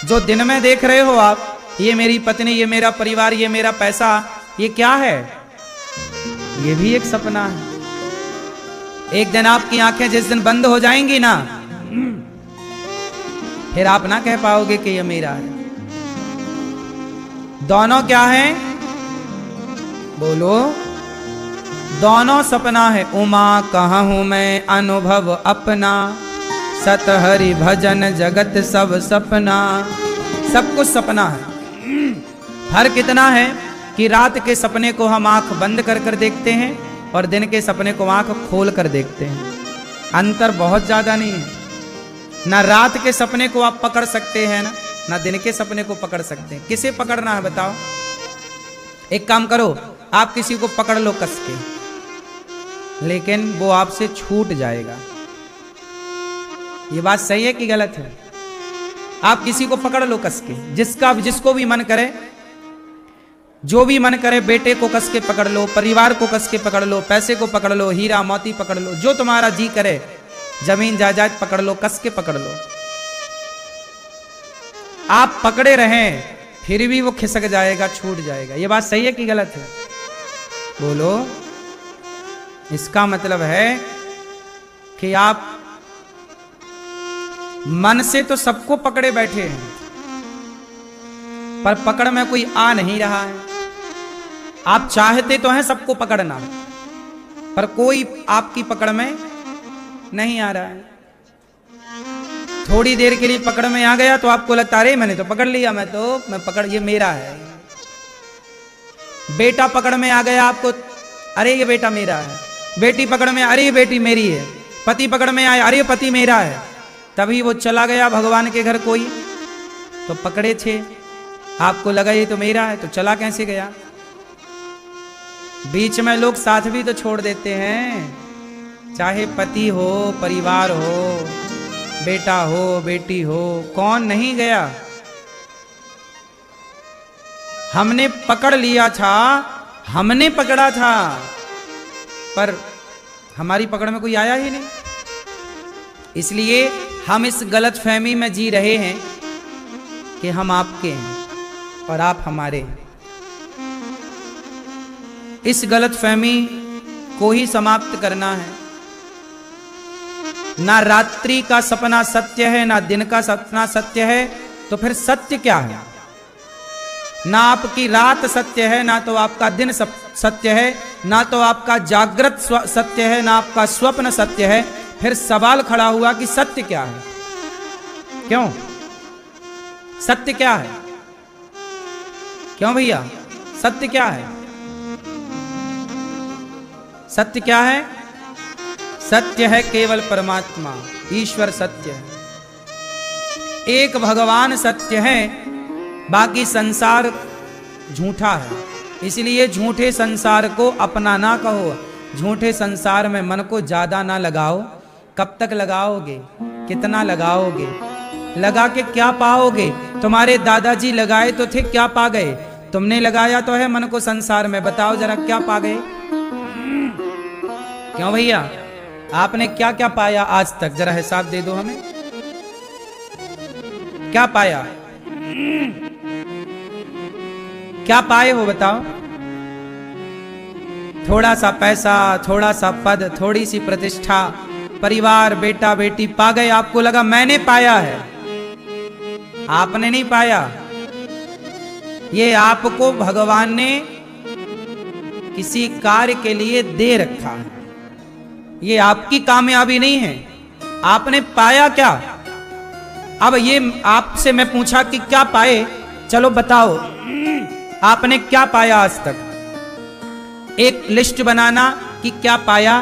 जो दिन में देख रहे हो आप, ये मेरी पत्नी, ये मेरा परिवार, ये मेरा पैसा, ये क्या है? ये भी एक सपना है। एक दिन आपकी आंखें जिस दिन बंद हो जाएंगी ना, फिर आप ना कह पाओगे कि ये मेरा है। दोनों क्या है? बोलो। दोनों सपना है। उमा कहूं मैं अनुभव अपना, सत हरि भजन जगत सब सपना। सब कुछ सपना है। फर्क इतना है कि रात के सपने को हम आंख बंद कर कर देखते हैं और दिन के सपने को आंख खोल कर देखते हैं। अंतर बहुत ज्यादा नहीं है। ना रात के सपने को आप पकड़ सकते हैं ना दिन के सपने को पकड़ सकते हैं। किसे पकड़ना है बताओ? एक काम करो, आप किसी को पकड़ लो कस के, लेकिन वो आपसे छूट जाएगा। ये बात सही है कि गलत है? आप किसी को पकड़ लो कस के, जिसको भी मन करे, जो भी मन करे, बेटे को कस के पकड़ लो, परिवार को कस के पकड़ लो, पैसे को पकड़ लो, हीरा मोती पकड़ लो, जो तुम्हारा जी करे, जमीन जायदाद पकड़ लो, कस के पकड़ लो। आप पकड़े रहें फिर भी वो खिसक जाएगा, छूट जाएगा। ये बात सही है कि गलत है? बोलो। इसका मतलब है कि आप मन से तो सबको पकड़े बैठे हैं, पर पकड़ में कोई आ नहीं रहा है। आप चाहते तो हैं सबको पकड़ना, पर कोई आपकी पकड़ में नहीं आ रहा है। थोड़ी देर के लिए पकड़ में आ गया तो आपको लगता है अरे मैंने तो पकड़ लिया, मैं पकड़, ये मेरा है। बेटा पकड़ में आ गया आपको, अरे ये बेटा मेरा है। बेटी पकड़ में, अरे ये बेटी मेरी है। पति पकड़ में आया, अरे पति मेरा है। तभी वो चला गया भगवान के घर, कोई तो पकड़े थे, आपको लगा ये तो मेरा है, तो चला कैसे गया? बीच में लोग साथ भी तो छोड़ देते हैं, चाहे पति हो, परिवार हो, बेटा हो, बेटी हो, कौन नहीं गया? हमने पकड़ लिया था, हमने पकड़ा था, पर हमारी पकड़ में कोई आया ही नहीं। इसलिए हम इस गलत फहमी में जी रहे हैं कि हम आपके हैं और आप हमारे हैं। इस गलत फहमी को ही समाप्त करना है। ना रात्रि का सपना सत्य है, ना दिन का सपना सत्य है, तो फिर सत्य क्या है? ना आपकी रात सत्य है, ना तो आपका दिन सत्य है, ना तो आपका जागृत सत्य है, ना आपका स्वप्न सत्य है। फिर सवाल खड़ा हुआ कि सत्य क्या है? क्यों? सत्य क्या है? क्यों भैया? सत्य क्या है? सत्य क्या है? सत्य है केवल परमात्मा, ईश्वर सत्य है। एक भगवान सत्य है, बाकी संसार झूठा है। इसलिए झूठे संसार को अपना ना कहो, झूठे संसार में मन को ज्यादा ना लगाओ। कब तक लगाओगे? कितना लगाओगे? लगा के क्या पाओगे? तुम्हारे दादाजी लगाए तो थे, क्या पा गए? तुमने लगाया तो है मन को संसार में, बताओ जरा क्या पा गए? क्यों भैया, आपने क्या क्या पाया आज तक? जरा हिसाब दे दो हमें। क्या पाया? क्या पाए हो बताओ? थोड़ा सा पैसा, थोड़ा सा पद, थोड़ी सी प्रतिष्ठा, परिवार, बेटा बेटी पा गए। आपको लगा मैंने पाया है, आपने नहीं पाया। ये आपको भगवान ने किसी कार्य के लिए दे रखा है, ये आपकी कामयाबी नहीं है। आपने पाया क्या? अब ये आपसे मैं पूछा कि क्या पाए, चलो बताओ आपने क्या पाया आज तक। एक लिस्ट बनाना कि क्या पाया,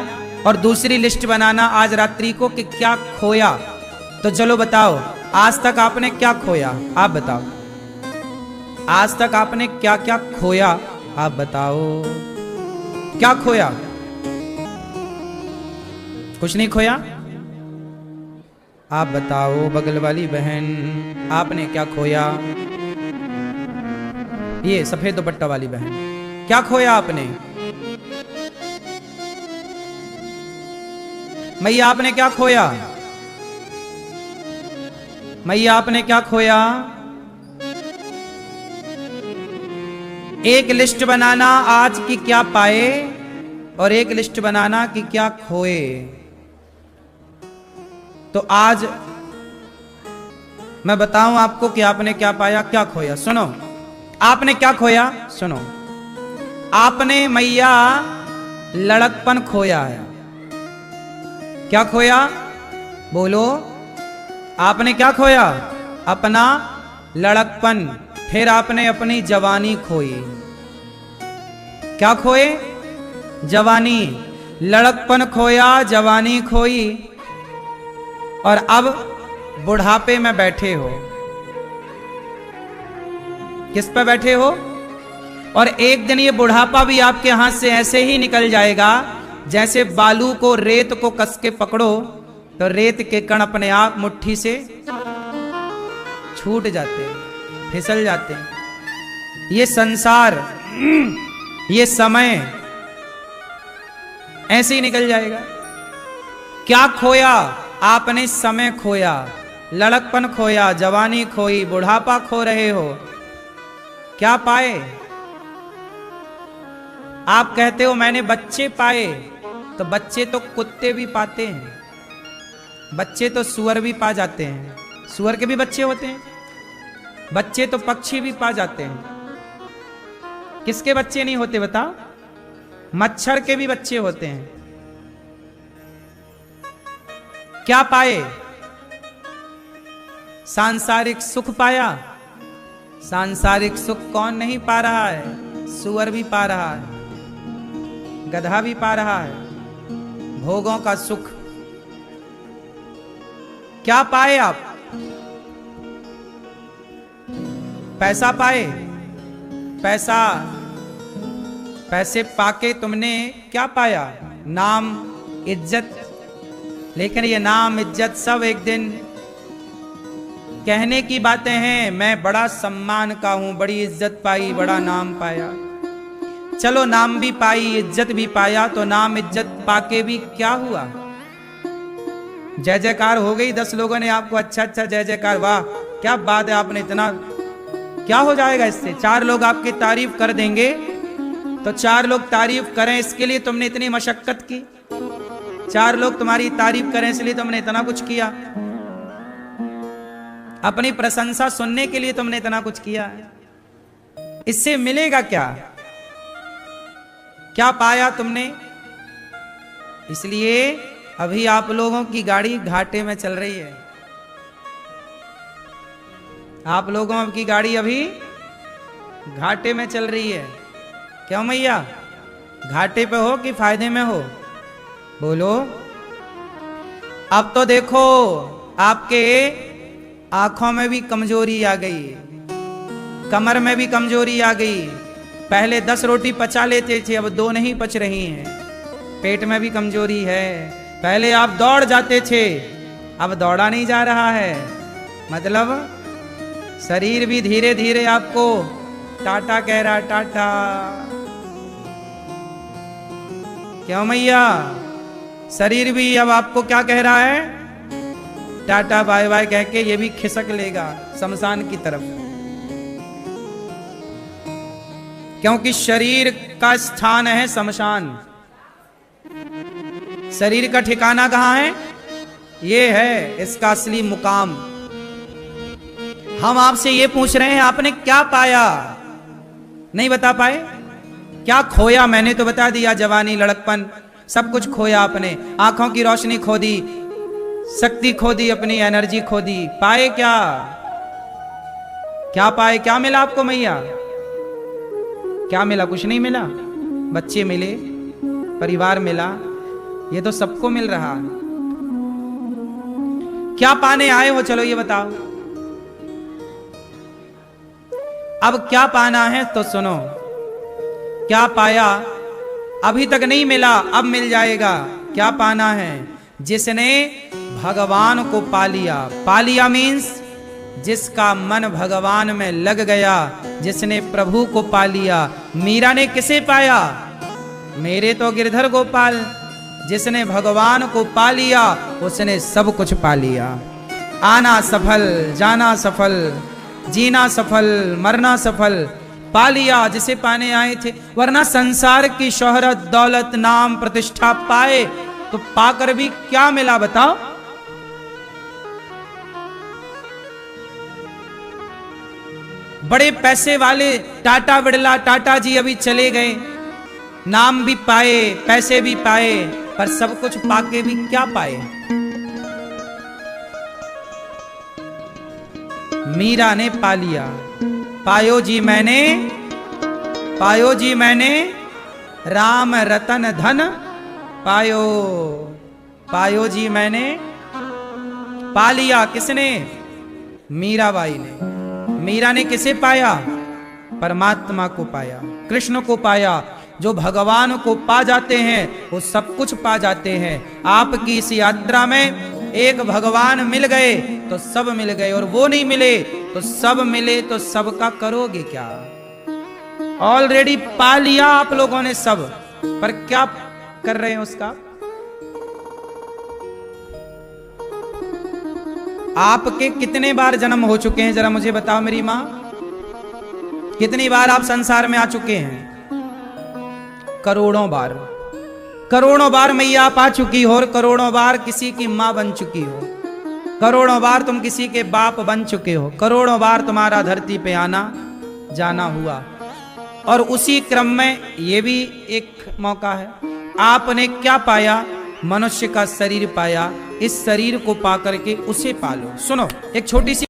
और दूसरी लिस्ट बनाना आज रात्रि को कि क्या खोया। तो चलो बताओ, आज तक आपने क्या खोया, आप बताओ। आज तक आपने क्या क्या खोया, आप बताओ। क्या खोया? कुछ नहीं खोया? आप बताओ बगल वाली बहन, आपने क्या खोया? ये सफेद दुपट्टा वाली बहन, क्या खोया आपने? मैया आपने क्या खोया? मैया आपने क्या खोया? एक लिस्ट बनाना आज की क्या पाए और एक लिस्ट बनाना कि क्या खोए। तो आज मैं बताऊं आपको कि आपने क्या पाया, क्या खोया। सुनो, आपने क्या खोया, सुनो। आपने मैया लड़कपन खोया है। क्या खोया? बोलो। आपने क्या खोया? अपना लड़कपन। फिर आपने अपनी जवानी खोई। क्या खोए? जवानी। लड़कपन खोया, जवानी खोई, और अब बुढ़ापे में बैठे हो। किस पे बैठे हो? और एक दिन ये बुढ़ापा भी आपके हाथ से ऐसे ही निकल जाएगा जैसे बालू को, रेत को कस के पकड़ो तो रेत के कण अपने आप मुट्ठी से छूट जाते हैं, फिसल जाते हैं। ये संसार, ये समय ऐसे ही निकल जाएगा। क्या खोया? आपने समय खोया, लड़कपन खोया, जवानी खोई, बुढ़ापा खो रहे हो। क्या पाए? आप कहते हो मैंने बच्चे पाए, तो बच्चे तो कुत्ते भी पाते हैं, बच्चे तो सुअर भी पा जाते हैं, सुअर के भी बच्चे होते हैं, बच्चे तो पक्षी भी पा जाते हैं। किसके बच्चे नहीं होते बताओ? मच्छर के भी बच्चे होते हैं। क्या पाए? सांसारिक सुख पाया। सांसारिक सुख कौन नहीं पा रहा है? सुअर भी पा रहा है, गधा भी पा रहा है, भोगों का सुख। क्या पाए आप? पैसा पाए। पैसा, पैसे पाके तुमने क्या पाया? नाम, इज्जत। लेकिन ये नाम, इज्जत सब एक दिन कहने की बातें हैं। मैं बड़ा सम्मान का हूं, बड़ी इज्जत पाई, बड़ा नाम पाया। चलो नाम भी पाई, इज्जत भी पाया, तो नाम इज्जत पाके भी क्या हुआ? जय जयकार हो गई, 10 लोगों ने आपको अच्छा अच्छा जय जयकार, वाह क्या बात है, आपने इतना, क्या हो जाएगा इससे? 4 लोग आपकी तारीफ कर देंगे, तो 4 लोग तारीफ करें इसके लिए तुमने इतनी मशक्कत की, 4 लोग तुम्हारी तारीफ करें इसलिए तुमने इतना कुछ किया, अपनी प्रशंसा सुनने के लिए तुमने इतना कुछ किया है। इससे मिलेगा क्या? क्या पाया तुमने? इसलिए अभी आप लोगों की गाड़ी घाटे में चल रही है। आप लोगों की गाड़ी अभी घाटे में चल रही है। क्यों मैया? घाटे पे हो कि फायदे में हो? बोलो। अब तो देखो आपके आंखों में भी कमजोरी आ गई, कमर में भी कमजोरी आ गई। पहले 10 रोटी पचा लेते थे, अब 2 नहीं पच रही हैं। पेट में भी कमजोरी है। पहले आप दौड़ जाते थे, अब दौड़ा नहीं जा रहा है। मतलब शरीर भी धीरे धीरे आपको टाटा कह रहा, टाटा। क्यों मैया? शरीर भी अब आपको क्या कह रहा है? टाटा बाय बाय कह के ये भी खिसक लेगा शमशान की तरफ। क्योंकि शरीर का स्थान है शमशान। शरीर का ठिकाना कहां है? ये है इसका असली मुकाम। हम आपसे ये पूछ रहे हैं आपने क्या पाया? नहीं बता पाए। क्या खोया? मैंने तो बता दिया, जवानी, लड़कपन, सब कुछ खोया आपने। आंखों की रोशनी खो दी, शक्ति खो दी, अपनी एनर्जी खो दी। पाए क्या? क्या पाए? क्या मिला आपको मैया? क्या मिला? कुछ नहीं मिला। बच्चे मिले, परिवार मिला, ये तो सबको मिल रहा है। क्या पाने आए हो, चलो ये बताओ। अब क्या पाना है तो सुनो। क्या पाया, अभी तक नहीं मिला, अब मिल जाएगा। क्या पाना है? जिसने भगवान को पा लिया। पा लिया मीन्स जिसका मन भगवान में लग गया, जिसने प्रभु को पा लिया। मीरा ने किसे पाया? मेरे तो गिरधर गोपाल। जिसने भगवान को पा लिया उसने सब कुछ पा लिया। आना सफल, जाना सफल, जीना सफल, मरना सफल। पा लिया जिसे पाने आए थे। वरना संसार की शोहरत, दौलत, नाम, प्रतिष्ठा पाए तो पाकर भी क्या मिला बताओ? बड़े पैसे वाले टाटा बिड़ला, टाटा जी अभी चले गए, नाम भी पाए, पैसे भी पाए, पर सब कुछ पाके भी क्या पाए? मीरा ने पा लिया। पायो जी मैंने, पायो जी मैंने राम रतन धन पायो। पायो जी मैंने पा लिया। किसने? मीराबाई ने। मीरा ने किसे पाया? परमात्मा को पाया, कृष्ण को पाया। जो भगवान को पा जाते हैं वो सब कुछ पा जाते हैं। आपकी इस यात्रा में एक भगवान मिल गए तो सब मिल गए, और वो नहीं मिले तो सब मिले तो सबका करोगे क्या? ऑलरेडी पा लिया आप लोगों ने सब, पर क्या कर रहे हैं उसका? आपके कितने बार जन्म हो चुके हैं, जरा मुझे बताओ मेरी मां। कितनी बार आप संसार में आ चुके हैं? करोड़ों बार। करोड़ों बार मैया आप आ चुकी हो, और करोड़ों बार किसी की मां बन चुकी हो। करोड़ों बार तुम किसी के बाप बन चुके हो। करोड़ों बार तुम्हारा धरती पे आना जाना हुआ, और उसी क्रम में ये भी एक मौका है। आपने क्या पाया? मनुष्य का शरीर पाया। इस शरीर को पा करके उसे पालो। सुनो, एक छोटी सी